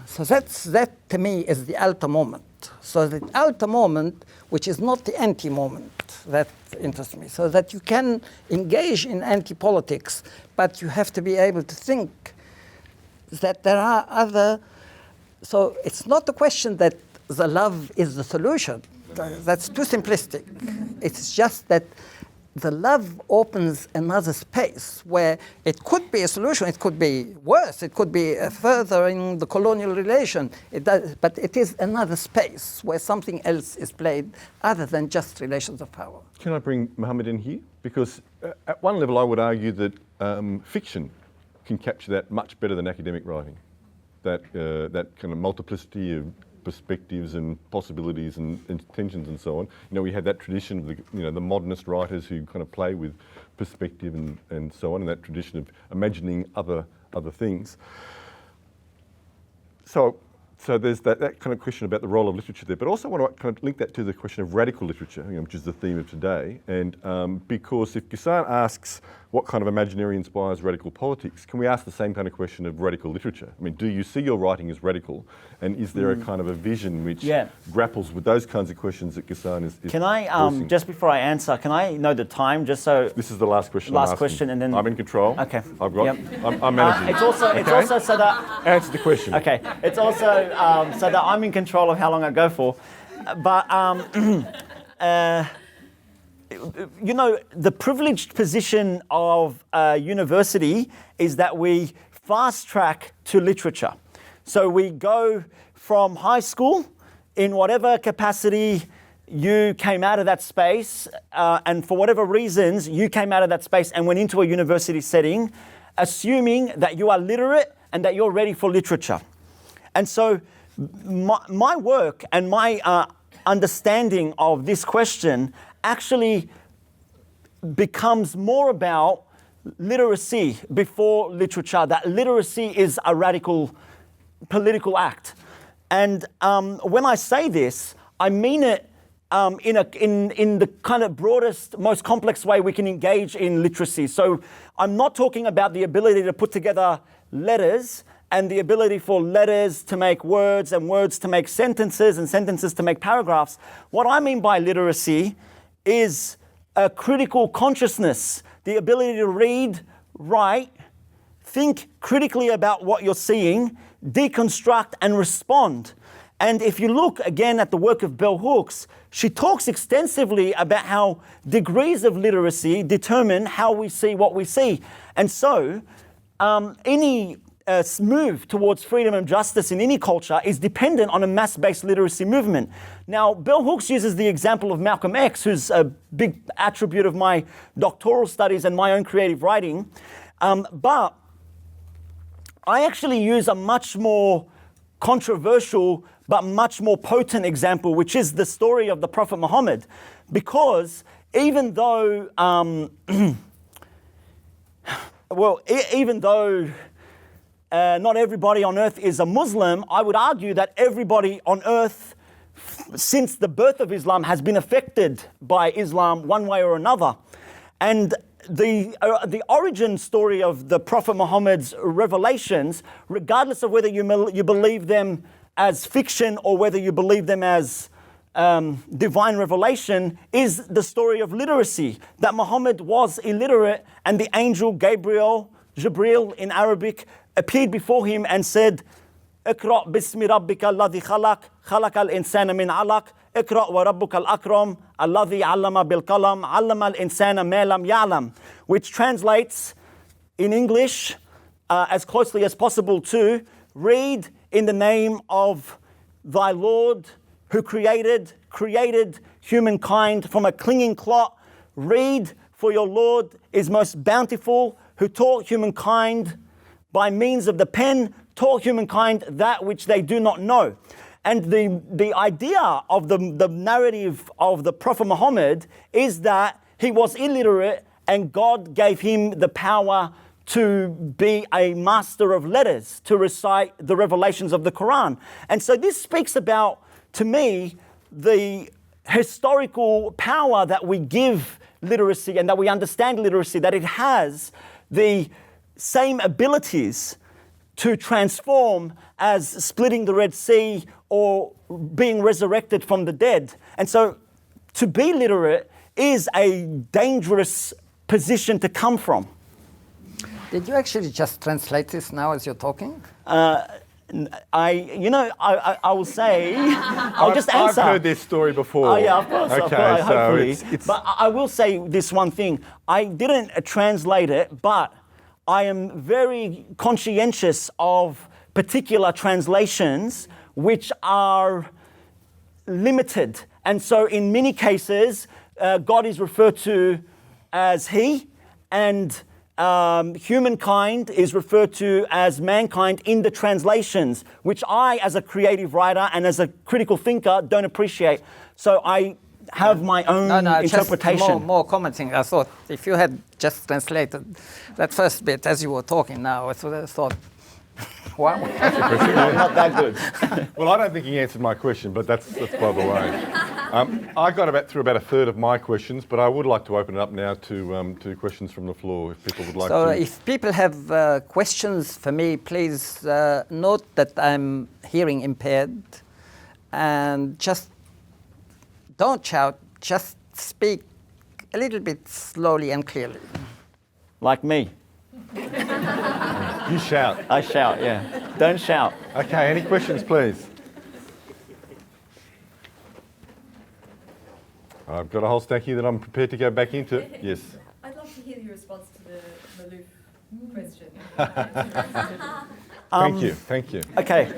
So that to me is the alter moment. So the alter moment, which is not the anti-moment, that interests me. So that you can engage in anti-politics, but you have to be able to think that there are other. So it's not the question that the love is the solution. That's too simplistic. It's just that the love opens another space where it could be a solution, it could be worse, it could be furthering the colonial relation. But it is another space where something else is played other than just relations of power. Can I bring Mohammed in here? Because at one level I would argue that fiction can capture that much better than academic writing. That kind of multiplicity of perspectives and possibilities and tensions and so on. You know, we had that tradition of the modernist writers who kind of play with perspective and so on, and that tradition of imagining other things. So there's that kind of question about the role of literature there, but also I want to kind of link that to the question of radical literature, which is the theme of today. And because if Ghassan asks what kind of imaginary inspires radical politics, can we ask the same kind of question of radical literature? I mean, do you see your writing as radical, and is there a kind of a vision which grapples with those kinds of questions that Ghassan is Can I, just before I answer, can I know the time, just so... This is the last question. Last question, and then... I'm in control. Okay. I've got... Yep. I'm managing. It's also so that... Answer the question. Okay. It's also so that I'm in control of how long I go for. But... you know, the privileged position of a university is that we fast track to literature. So we go from high school in whatever capacity you came out of that space, and for whatever reasons you came out of that space and went into a university setting, assuming that you are literate and that you're ready for literature. And so my work and my understanding of this question actually becomes more about literacy before literature, that literacy is a radical political act. And when I say this, I mean it in the kind of broadest, most complex way we can engage in literacy. So I'm not talking about the ability to put together letters and the ability for letters to make words and words to make sentences and sentences to make paragraphs. What I mean by literacy is a critical consciousness, the ability to read, write, think critically about what you're seeing, deconstruct, and respond. And if you look again at the work of Bell Hooks, she talks extensively about how degrees of literacy determine how we see what we see. And so any move towards freedom and justice in any culture is dependent on a mass-based literacy movement. Now, Bell Hooks uses the example of Malcolm X, who's a big attribute of my doctoral studies and my own creative writing. But I actually use a much more controversial but much more potent example, which is the story of the Prophet Muhammad. Because even though, even though not everybody on earth is a Muslim, I would argue that everybody on earth since the birth of Islam has been affected by Islam one way or another. And the origin story of the Prophet Muhammad's revelations, regardless of whether you believe them as fiction or whether you believe them as divine revelation, is the story of literacy. That Muhammad was illiterate and the angel Jibril in Arabic, appeared before him and said, اقرأ باسم ربك الذي خلق خلق الإنسان من علق اقرأ وربك الأكرم الذي علم بالقلم علم الإنسان ما لم يعلم, which translates in English as closely as possible to read in the name of thy Lord who created humankind from a clinging clot. Read, for your Lord is most bountiful, who taught humankind by means of the pen, taught humankind that which they do not know. And the idea of the narrative of the Prophet Muhammad is that he was illiterate and God gave him the power to be a master of letters, to recite the revelations of the Quran. And so this speaks about, to me, the historical power that we give literacy and that we understand literacy, that it has the same abilities to transform as splitting the Red Sea or being resurrected from the dead. And so to be literate is a dangerous position to come from. Did you actually just translate this now as you're talking? I will say, I'll just answer. I've heard this story before. Oh yeah, of course, Okay, so hopefully. it's... But I will say this one thing. I didn't translate it, but I am very conscientious of particular translations which are limited. And so in many cases, God is referred to as He, and humankind is referred to as mankind in the translations, which I, as a creative writer and as a critical thinker, don't appreciate. So I have my own interpretation. Just more commenting. I thought if you had just translated that first bit as you were talking now, I thought, wow. Not that good. Well, I don't think he answered my question, but that's by the way. I got through about a third of my questions, but I would like to open it up now to questions from the floor, if people would like to. So if people have questions for me, please note that I'm hearing impaired, and just don't shout, just speak a little bit slowly and clearly. Like me. You shout. I shout, yeah. Don't shout. Okay, any questions, please? I've got a whole stack here that I'm prepared to go back into. Yes. I'd love to hear your response to the Maloof question. Thank you. Okay.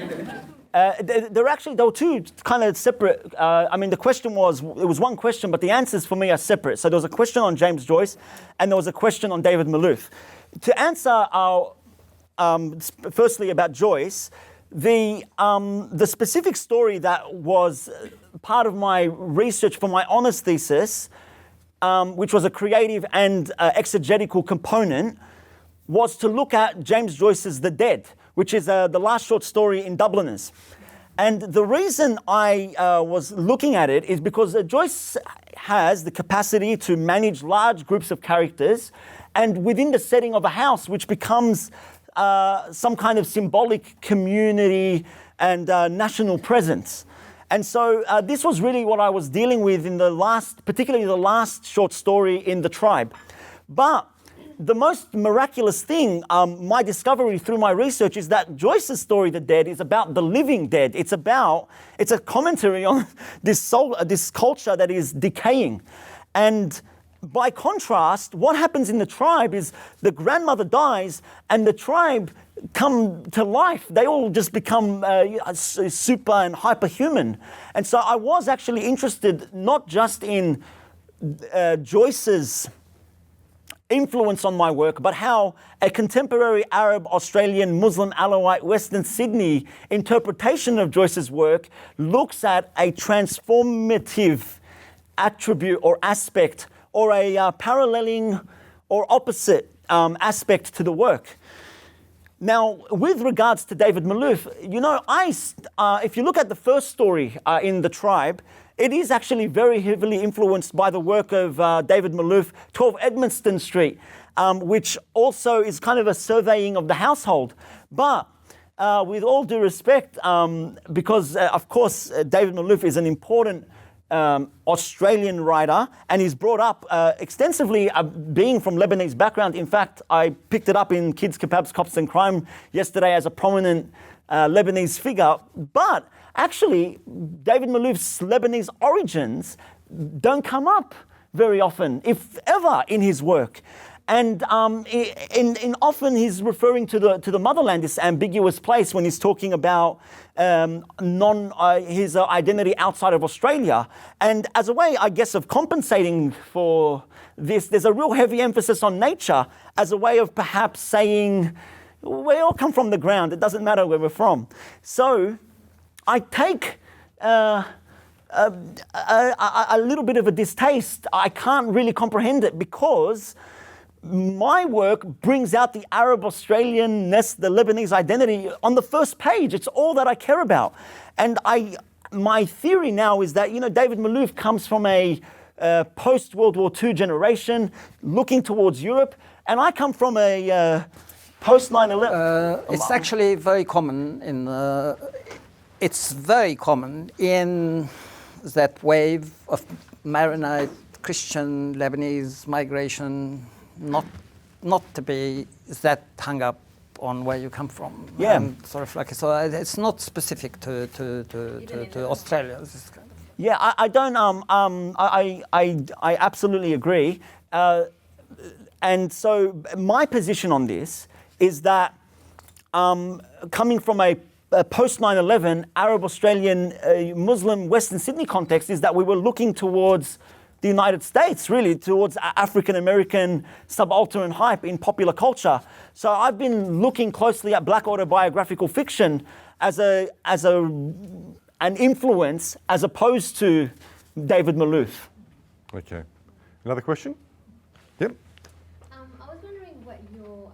There were two kind of separate, the question it was one question, but the answers for me are separate. So there was a question on James Joyce and there was a question on David Maloof. To answer our, firstly about Joyce, the specific story that was part of my research for my honours thesis, which was a creative and exegetical component, was to look at James Joyce's The Dead, which is the last short story in Dubliners. And the reason I was looking at it is because Joyce has the capacity to manage large groups of characters, and within the setting of a house, which becomes some kind of symbolic community and national presence. And so this was really what I was dealing with in particularly the last short story in The Tribe. But the most miraculous thing, my discovery through my research is that Joyce's story, The Dead, is about the living dead. It's a commentary on this culture that is decaying. And by contrast, what happens in the tribe is the grandmother dies and the tribe come to life. They all just become super and hyperhuman. And so I was actually interested not just in Joyce's influence on my work, but how a contemporary Arab, Australian, Muslim, Alawite, Western Sydney interpretation of Joyce's work looks at a transformative attribute or aspect, or a paralleling or opposite aspect to the work. Now, with regards to David Malouf, you know, if you look at the first story in The Tribe, it is actually very heavily influenced by the work of David Malouf, 12 Edmonston Street, which also is kind of a surveying of the household. But with all due respect, because of course David Malouf is an important Australian writer, and he's brought up extensively being from Lebanese background. In fact, I picked it up in Kids, Kebabs, Cops and Crime yesterday as a prominent Lebanese figure. But actually, David Malouf's Lebanese origins don't come up very often, if ever, in his work. And often he's referring to the motherland, this ambiguous place, when he's talking about his identity outside of Australia. And as a way, I guess, of compensating for this, there's a real heavy emphasis on nature as a way of perhaps saying, we all come from the ground, it doesn't matter where we're from. So I take a little bit of a distaste. I can't really comprehend it because my work brings out the Arab Australian-ness, the Lebanese identity on the first page. It's all that I care about. And my theory now is that, you know, David Malouf comes from a post-World War II generation looking towards Europe, and I come from a post-9/11. It's actually very common it's very common in that wave of Maronite Christian Lebanese migration not to be that hung up on where you come from. Yeah. And sort of like, so it's not specific to Australia. This is kind of. Yeah, I don't. I absolutely agree. And so my position on this is that coming from a post 9/11 Arab Australian Muslim Western Sydney context, is that we were looking towards the United States, really, towards African American subaltern hype in popular culture. So I've been looking closely at Black autobiographical fiction as an influence as opposed to David Malouf. Okay. Another question? Yep. I was wondering what your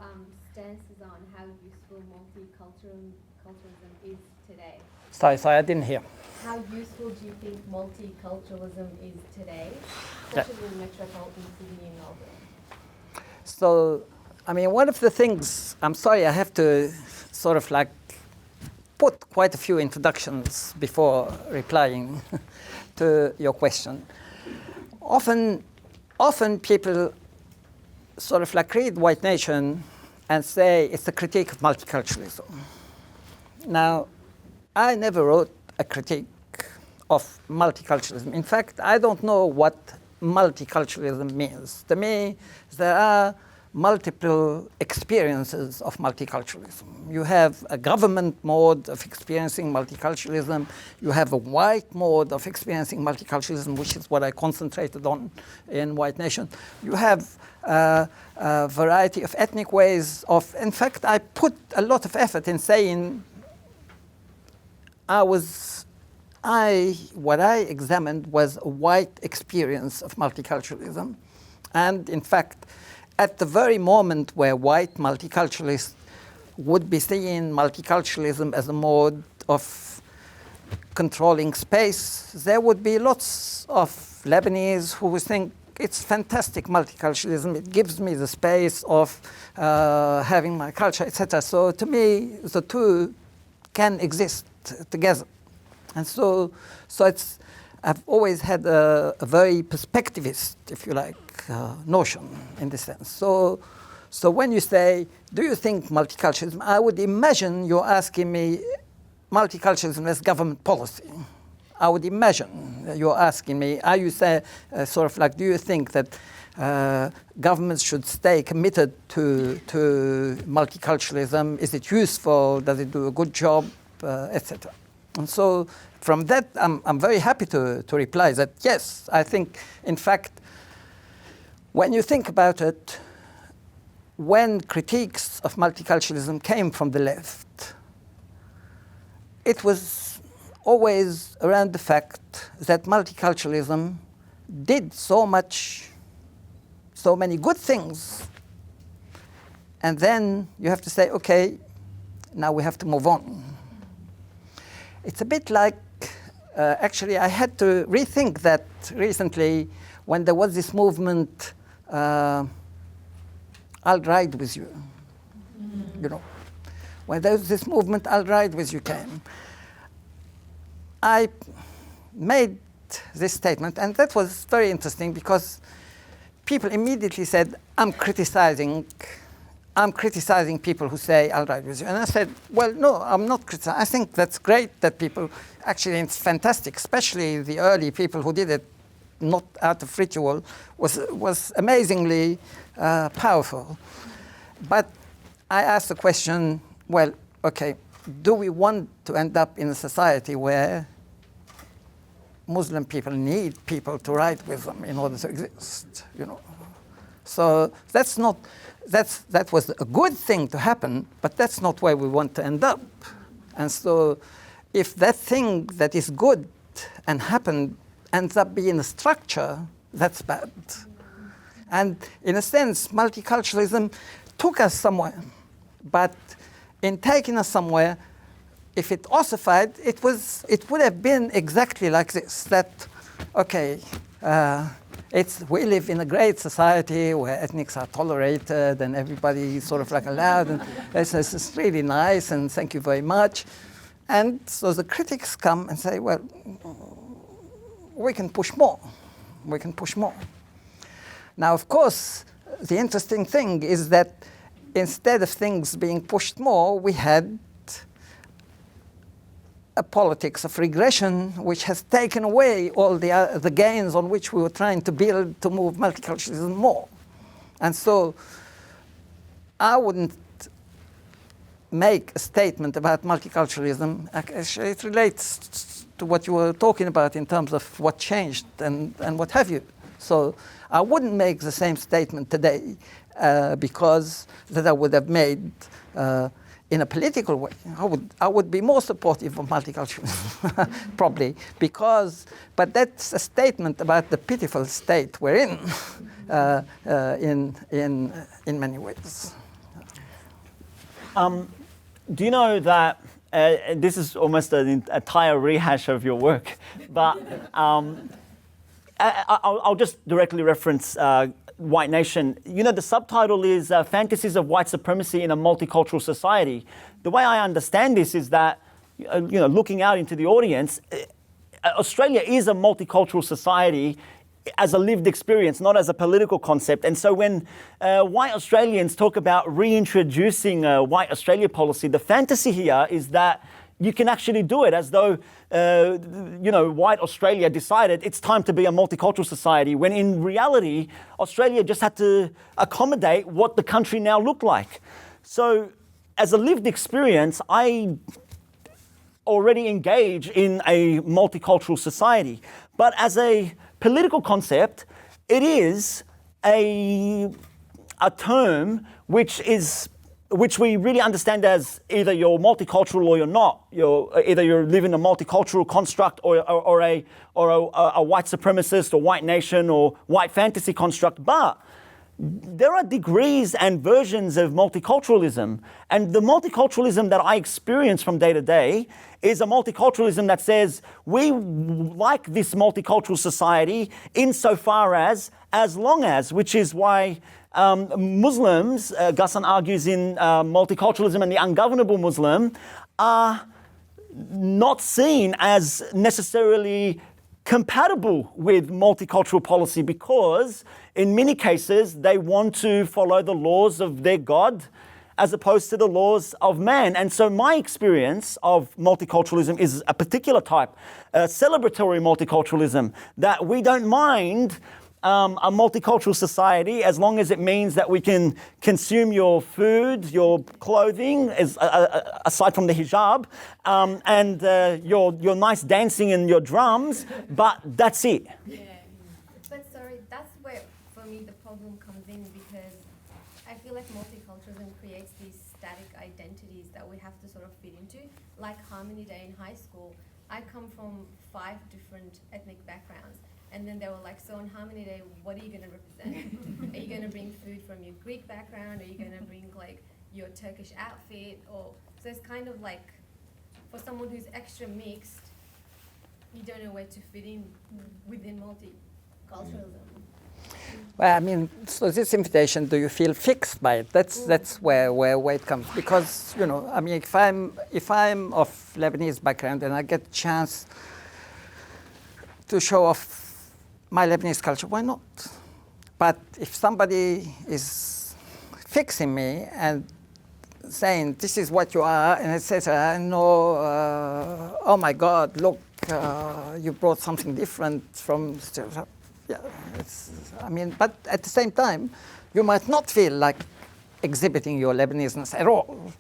stance is on how useful multiculturalism is today. Sorry, I didn't hear. How useful do you think multiculturalism is today, especially in metropolitan Sydney and Melbourne? So, I mean, one of the things, I'm sorry, I have to sort of like put quite a few introductions before replying to your question. Often people sort of like read White Nation and say it's a critique of multiculturalism. Now, I never wrote a critique of multiculturalism. In fact, I don't know what multiculturalism means. To me, there are multiple experiences of multiculturalism. You have a government mode of experiencing multiculturalism. You have a white mode of experiencing multiculturalism, which is what I concentrated on in White Nation. You have a variety of ethnic ways of, in fact, I put a lot of effort in saying what I examined was a white experience of multiculturalism. And in fact, at the very moment where white multiculturalists would be seeing multiculturalism as a mode of controlling space, there would be lots of Lebanese who would think it's fantastic multiculturalism. It gives me the space of having my culture, etc. So to me, the two can exist together. And so I've always had a very perspectivist, if you like, notion in this sense. So So when you say, do you think multiculturalism, I would imagine you're asking me multiculturalism as government policy. I would imagine you're asking me, are you say, sort of like, do you think that governments should stay committed to multiculturalism? Is it useful? Does it do a good job, etc.? And so from that, I'm very happy to reply that yes, I think, in fact, when you think about it, when critiques of multiculturalism came from the left, it was always around the fact that multiculturalism did so many good things. And then you have to say, okay, now we have to move on. It's a bit like, actually, I had to rethink that recently when there was this movement, I'll ride with you. You know, when there was this movement, I'll ride with you came, I made this statement, and that was very interesting because people immediately said, I'm criticizing people who say, I'll ride with you. And I said, well, no, I'm not criticizing. I think that's great that people, actually, it's fantastic, especially the early people who did it, not out of ritual, was amazingly powerful. But I asked the question, well, okay, do we want to end up in a society where Muslim people need people to ride with them in order to exist? You know, so that was a good thing to happen, but that's not where we want to end up. And so, if that thing that is good and happened ends up being a structure, that's bad. And in a sense, multiculturalism took us somewhere. But in taking us somewhere, if it ossified, it would have been exactly like this, that, okay, we live in a great society where ethnics are tolerated and everybody is sort of like allowed, and it's really nice, and thank you very much. And so the critics come and say, well, we can push more. We can push more. Now, of course, the interesting thing is that instead of things being pushed more, we had a politics of regression which has taken away all the gains on which we were trying to build to move multiculturalism more. And so I wouldn't make a statement about multiculturalism. Actually, it relates to what you were talking about in terms of what changed and what have you. So I wouldn't make the same statement today because that I would have made in a political way. I would be more supportive of multiculturalism, probably, but that's a statement about the pitiful state we're in many ways. Do you know that this is almost an entire rehash of your work, but I'll just directly reference White Nation. You know, the subtitle is Fantasies of White Supremacy in a Multicultural Society. The way I understand this is that, looking out into the audience, Australia is a multicultural society as a lived experience, not as a political concept. And so when white Australians talk about reintroducing a white Australia policy, the fantasy here is that you can actually do it as though, white Australia decided it's time to be a multicultural society, when in reality, Australia just had to accommodate what the country now looked like. So as a lived experience, I already engage in a multicultural society. But as a political concept, it is a term which we really understand as either you're multicultural or you're not. Either you're living a multicultural construct or a white supremacist or white nation or white fantasy construct. But there are degrees and versions of multiculturalism. And the multiculturalism that I experience from day to day is a multiculturalism that says we like this multicultural society insofar as long as, which is why Muslims, Ghassan argues in Multiculturalism and the Ungovernable Muslim, are not seen as necessarily compatible with multicultural policy, because in many cases, they want to follow the laws of their God as opposed to the laws of man. And so my experience of multiculturalism is a particular type, celebratory multiculturalism, that we don't mind a multicultural society as long as it means that we can consume your food, your clothing, aside from the hijab, and your nice dancing and your drums, but that's it. Yeah. But sorry, that's where, for me, the problem comes in, because I feel like multiculturalism creates these static identities that we have to sort of fit into. Like Harmony Day in high school, I come from 5 different ethnic backgrounds. And then they were like, so on Harmony Day, what are you going to represent? Are you going to bring food from your Greek background? Are you going to bring like your Turkish outfit? Or so it's kind of like, for someone who's extra mixed, you don't know where to fit in within multiculturalism. Well, I mean, so this invitation, do you feel fixed by it? That's where it comes. Because, you know, I mean, if I'm of Lebanese background and I get a chance to show off my Lebanese culture, why not? But if somebody is fixing me and saying, this is what you are, and etc., no, oh my God, look, you brought something different from, yeah, I mean, but at the same time, you might not feel like exhibiting your Lebaneseness at all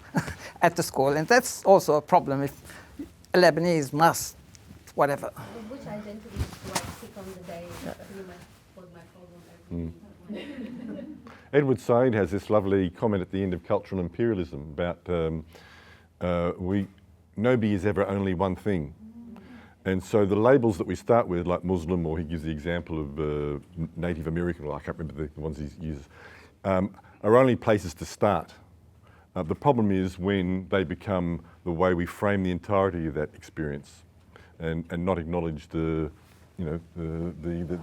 at the school, and that's also a problem if a Lebanese must, whatever. Which identity do I pick on the day? Pretty much was my problem every week. Edward Said has this lovely comment at the end of Cultural Imperialism about nobody is ever only one thing. And so the labels that we start with, like Muslim, or he gives the example of Native American, well, I can't remember the ones he uses, are only places to start. The problem is when they become the way we frame the entirety of that experience and not acknowledge the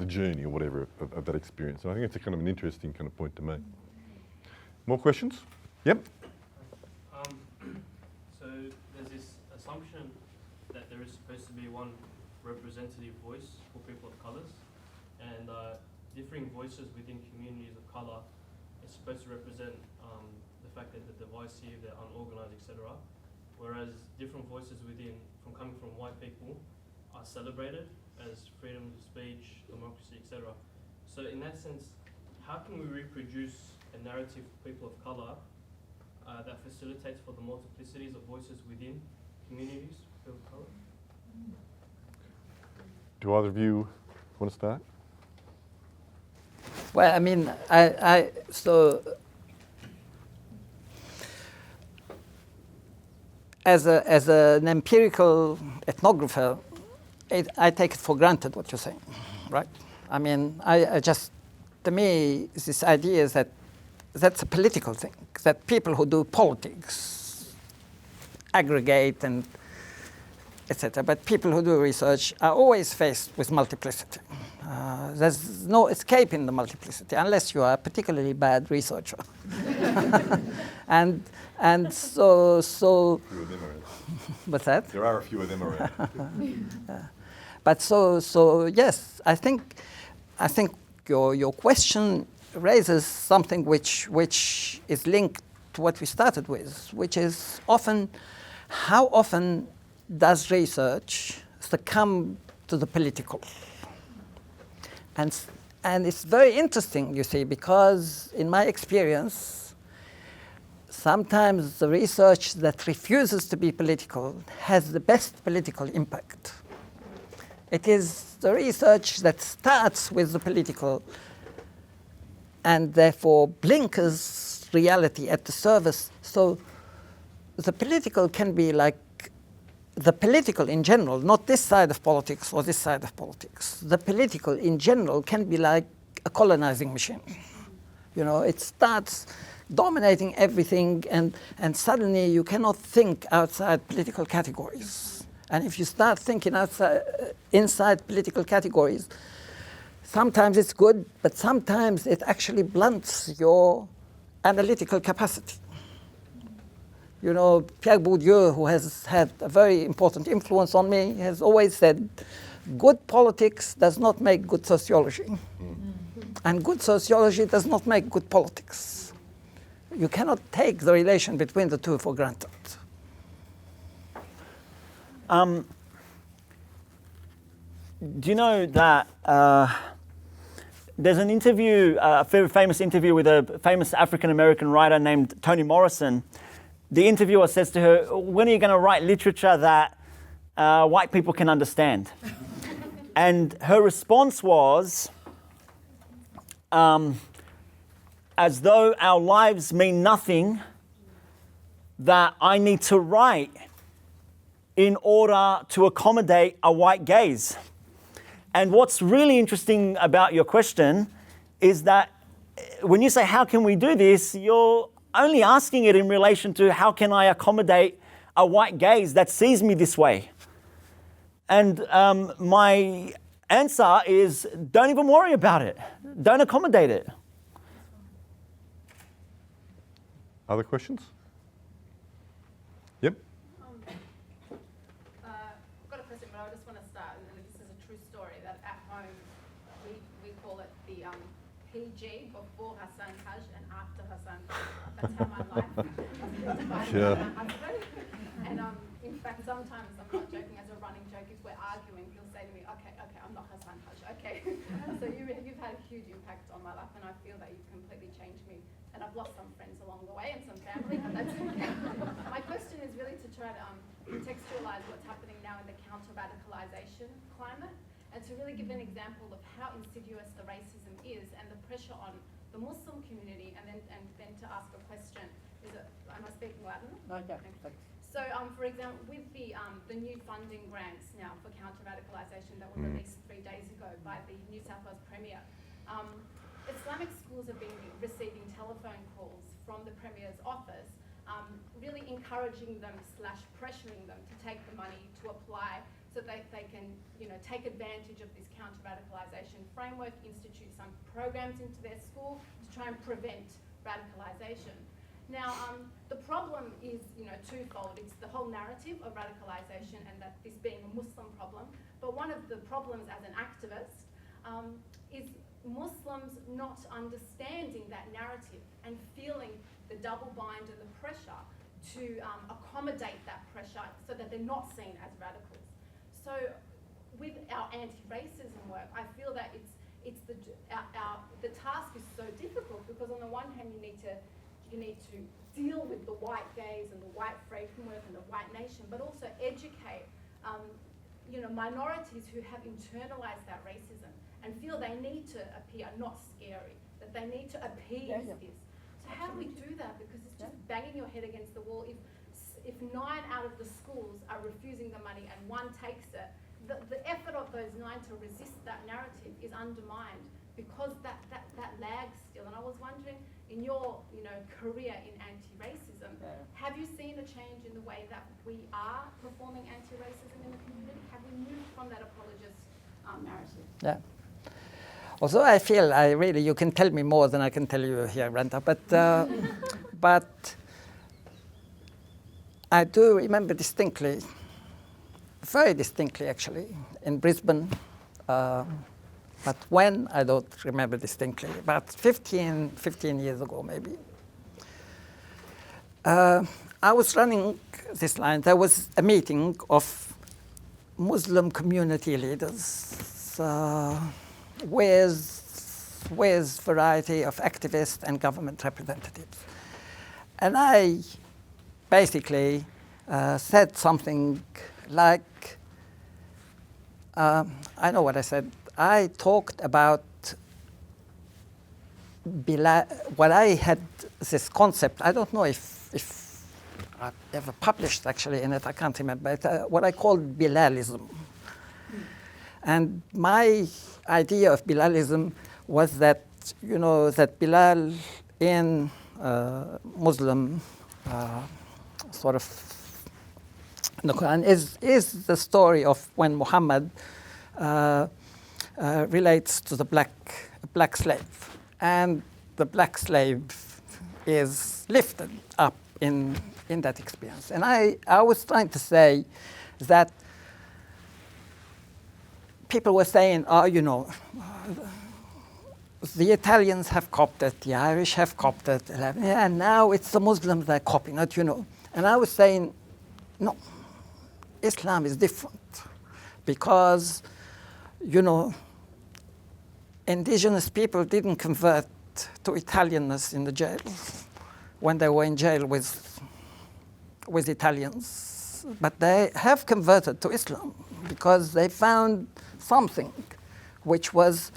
journey or whatever of that experience. So I think it's a kind of an interesting kind of point to make. More questions? Yep. So there's this assumption that there is supposed to be one representative voice for people of colours, and differing voices within communities of colour is supposed to represent the fact that they're divisive, they're unorganised, etc. Whereas different voices coming from white people are celebrated as freedom of speech, democracy, etc. So in that sense, how can we reproduce a narrative for people of colour that facilitates for the multiplicities of voices within communities of people of colour? Do either of you want to start? Well, I mean, so as an empirical ethnographer, I take it for granted what you're saying, right? I mean, to me, this idea is that that's a political thing, that people who do politics aggregate and etc. But people who do research are always faced with multiplicity. There's no escape in the multiplicity unless you are a particularly bad researcher. and so. Few of them around. What's that? There are a few of them around. But so yes, I think your question raises something which is linked to what we started with, which is how often does research succumb to the political? And it's very interesting, you see, because in my experience, sometimes the research that refuses to be political has the best political impact. It is the research that starts with the political and therefore blinkers reality at the surface. So the political can be like the political in general, not this side of politics or this side of politics. The political in general can be like a colonizing machine. You know, it starts dominating everything, and suddenly you cannot think outside political categories. And if you start thinking inside political categories, sometimes it's good, but sometimes it actually blunts your analytical capacity. You know, Pierre Bourdieu, who has had a very important influence on me, has always said, good politics does not make good sociology. And good sociology does not make good politics. You cannot take the relation between the two for granted. Do you know that there's an interview, a very famous interview with a famous African-American writer named Toni Morrison. The interviewer says to her, when are you going to write literature that white people can understand? And her response was, as though our lives mean nothing, that I need to write in order to accommodate a white gaze. And what's really interesting about your question is that when you say, how can we do this, you're only asking it in relation to how can I accommodate a white gaze that sees me this way? And my answer is, don't even worry about it. Don't accommodate it. Other questions? Yep. I've got a question, but I just want to start, and this is a true story, that at home we call it the PG, before Ghassan Hage and after Ghassan Hage. That's how my life is divided Sure. with my husband. And in fact, sometimes, I'm not joking, as a running joke, if we're arguing, he'll say to me, okay, I'm not Ghassan Hage, okay. So you've had a huge impact on my life, and I feel that you've completely changed me. And I've lost some friends along the way and some family, but that's okay. My question is really to try to contextualize what's happening now in the counter-radicalization climate, and to really give an example of how insidious the racism is and the pressure on the Muslim community, and then to ask a question. Am I speaking loud enough? Okay. So, for example, with the new funding grants now for counter-radicalisation that were released 3 days ago by the New South Wales Premier, Islamic schools have been receiving telephone calls from the Premier's office, really encouraging them / pressuring them to take the money to apply so that they can, take advantage of this counter-radicalisation framework, institute some programs into their school to try and prevent radicalisation. Now, the problem is, twofold. It's the whole narrative of radicalisation and that this being a Muslim problem. But one of the problems as an activist is Muslims not understanding that narrative and feeling the double bind and the pressure to accommodate that pressure so that they're not seen as radicals. So with our anti-racism work, I feel that the task is so difficult because on the one hand you need to deal with the white gaze and the white framework and the white nation, but also educate minorities who have internalized that racism and feel they need to appear not scary, that they need to appease this. So how do we do that? Because it's just banging your head against the wall. If 9 out of the schools are refusing the money and 1 takes it, the effort of those 9 to resist that narrative is undermined because that lags still. And I was wondering, in your career in anti-racism, have you seen a change in the way that we are performing anti-racism in the community? Have we moved from that apologist narrative? Yeah. Also, I feel you can tell me more than I can tell you here, Brenda, but I do remember distinctly, very distinctly actually, in Brisbane, but when, I don't remember distinctly, about 15 years ago maybe. I was running this line. There was a meeting of Muslim community leaders with variety of activists and government representatives. And I basically said something like, I know what I said. I talked about what I had this concept. I don't know if I've ever published actually in it, I can't remember, what I called Bilalism. And my idea of Bilalism was that, that Bilal in Muslim sort of in the Quran is the story of when Muhammad relates to the black slave, and the black slave is lifted up in that experience. And I was trying to say that people were saying, the Italians have copied it, the Irish have copied it, and now it's the Muslims that are copying it, you know. And I was saying, no, Islam is different because, you know, indigenous people didn't convert to Italianness in the jail when they were in jail with Italians. But they have converted to Islam because they found something which was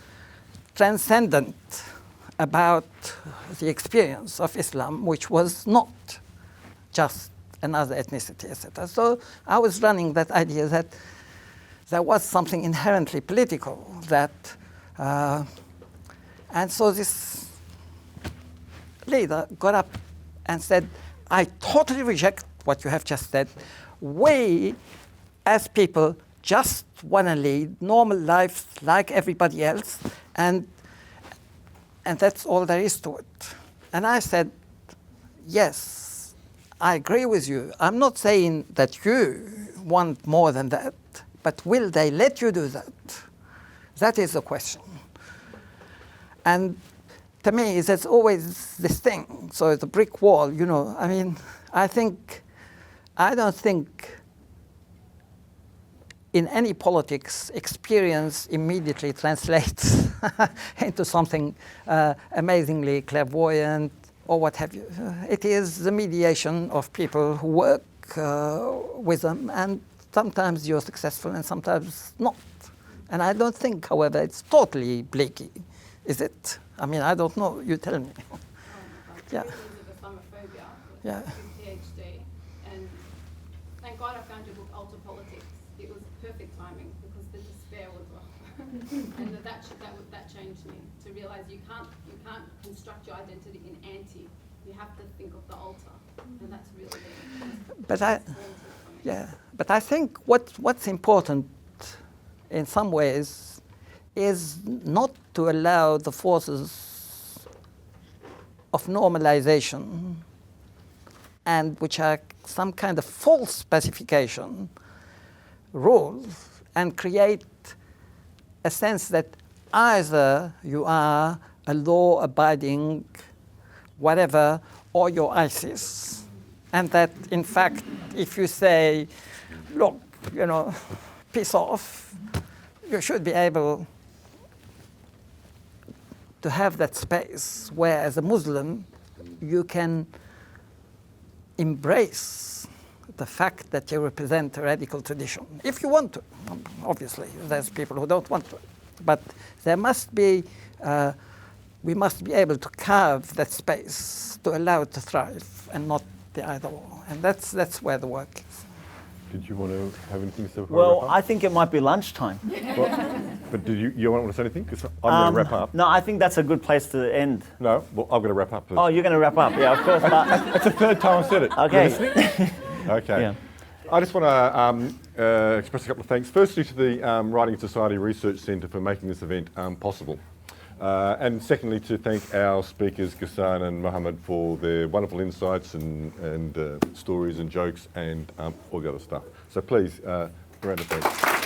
transcendent about the experience of Islam, which was not just another ethnicity, etc. So I was running that idea that there was something inherently political that, and so this leader got up and said, I totally reject what you have just said. We, as people, just want to lead normal lives like everybody else, and that's all there is to it. And I said, yes, I agree with you. I'm not saying that you want more than that, but will they let you do that? That is the question. And to me, there's always this thing. So it's a brick wall, you know. I mean, I don't think in any politics, experience immediately translates into something amazingly clairvoyant or what have you. It is the mediation of people who work with them, and sometimes you're successful and sometimes not. And I don't think, however, it's totally bleaky, is it? I mean, I don't know. You tell me. Oh my God. Yeah. Islamophobia. Yeah. PhD, and thank God I found your book, Alter Politics. It was perfect timing because the despair was off, and that changed me to realize you can't construct your identity in anti. You have to think of the alter, and that's really. But I think what's important, in some ways, is not to allow the forces of normalization, and which are some kind of false specification, rules, and create a sense that either you are a law-abiding whatever, or you're ISIS. And that, in fact, if you say, look, you know, piss off, you should be able to have that space where, as a Muslim, you can embrace the fact that you represent a radical tradition, if you want to. Obviously, there's people who don't want to. But there must be, we must be able to carve that space to allow it to thrive and not the either or. And that's where the work is. Did you want to have anything to say? Well, I think it might be lunchtime. Well, but did you want to say anything? Because I'm going to wrap up. No, I think that's a good place to end. No, well, I'm going to wrap up. Oh, you're going to wrap up? Yeah, of course. That's the third time I said it. Okay. Okay. Yeah. I just want to express a couple of thanks. Firstly, to the Writing Society Research Centre for making this event possible. And secondly, to thank our speakers, Ghassan and Mohammed, for their wonderful insights and stories and jokes and all the other stuff. So please, round of applause.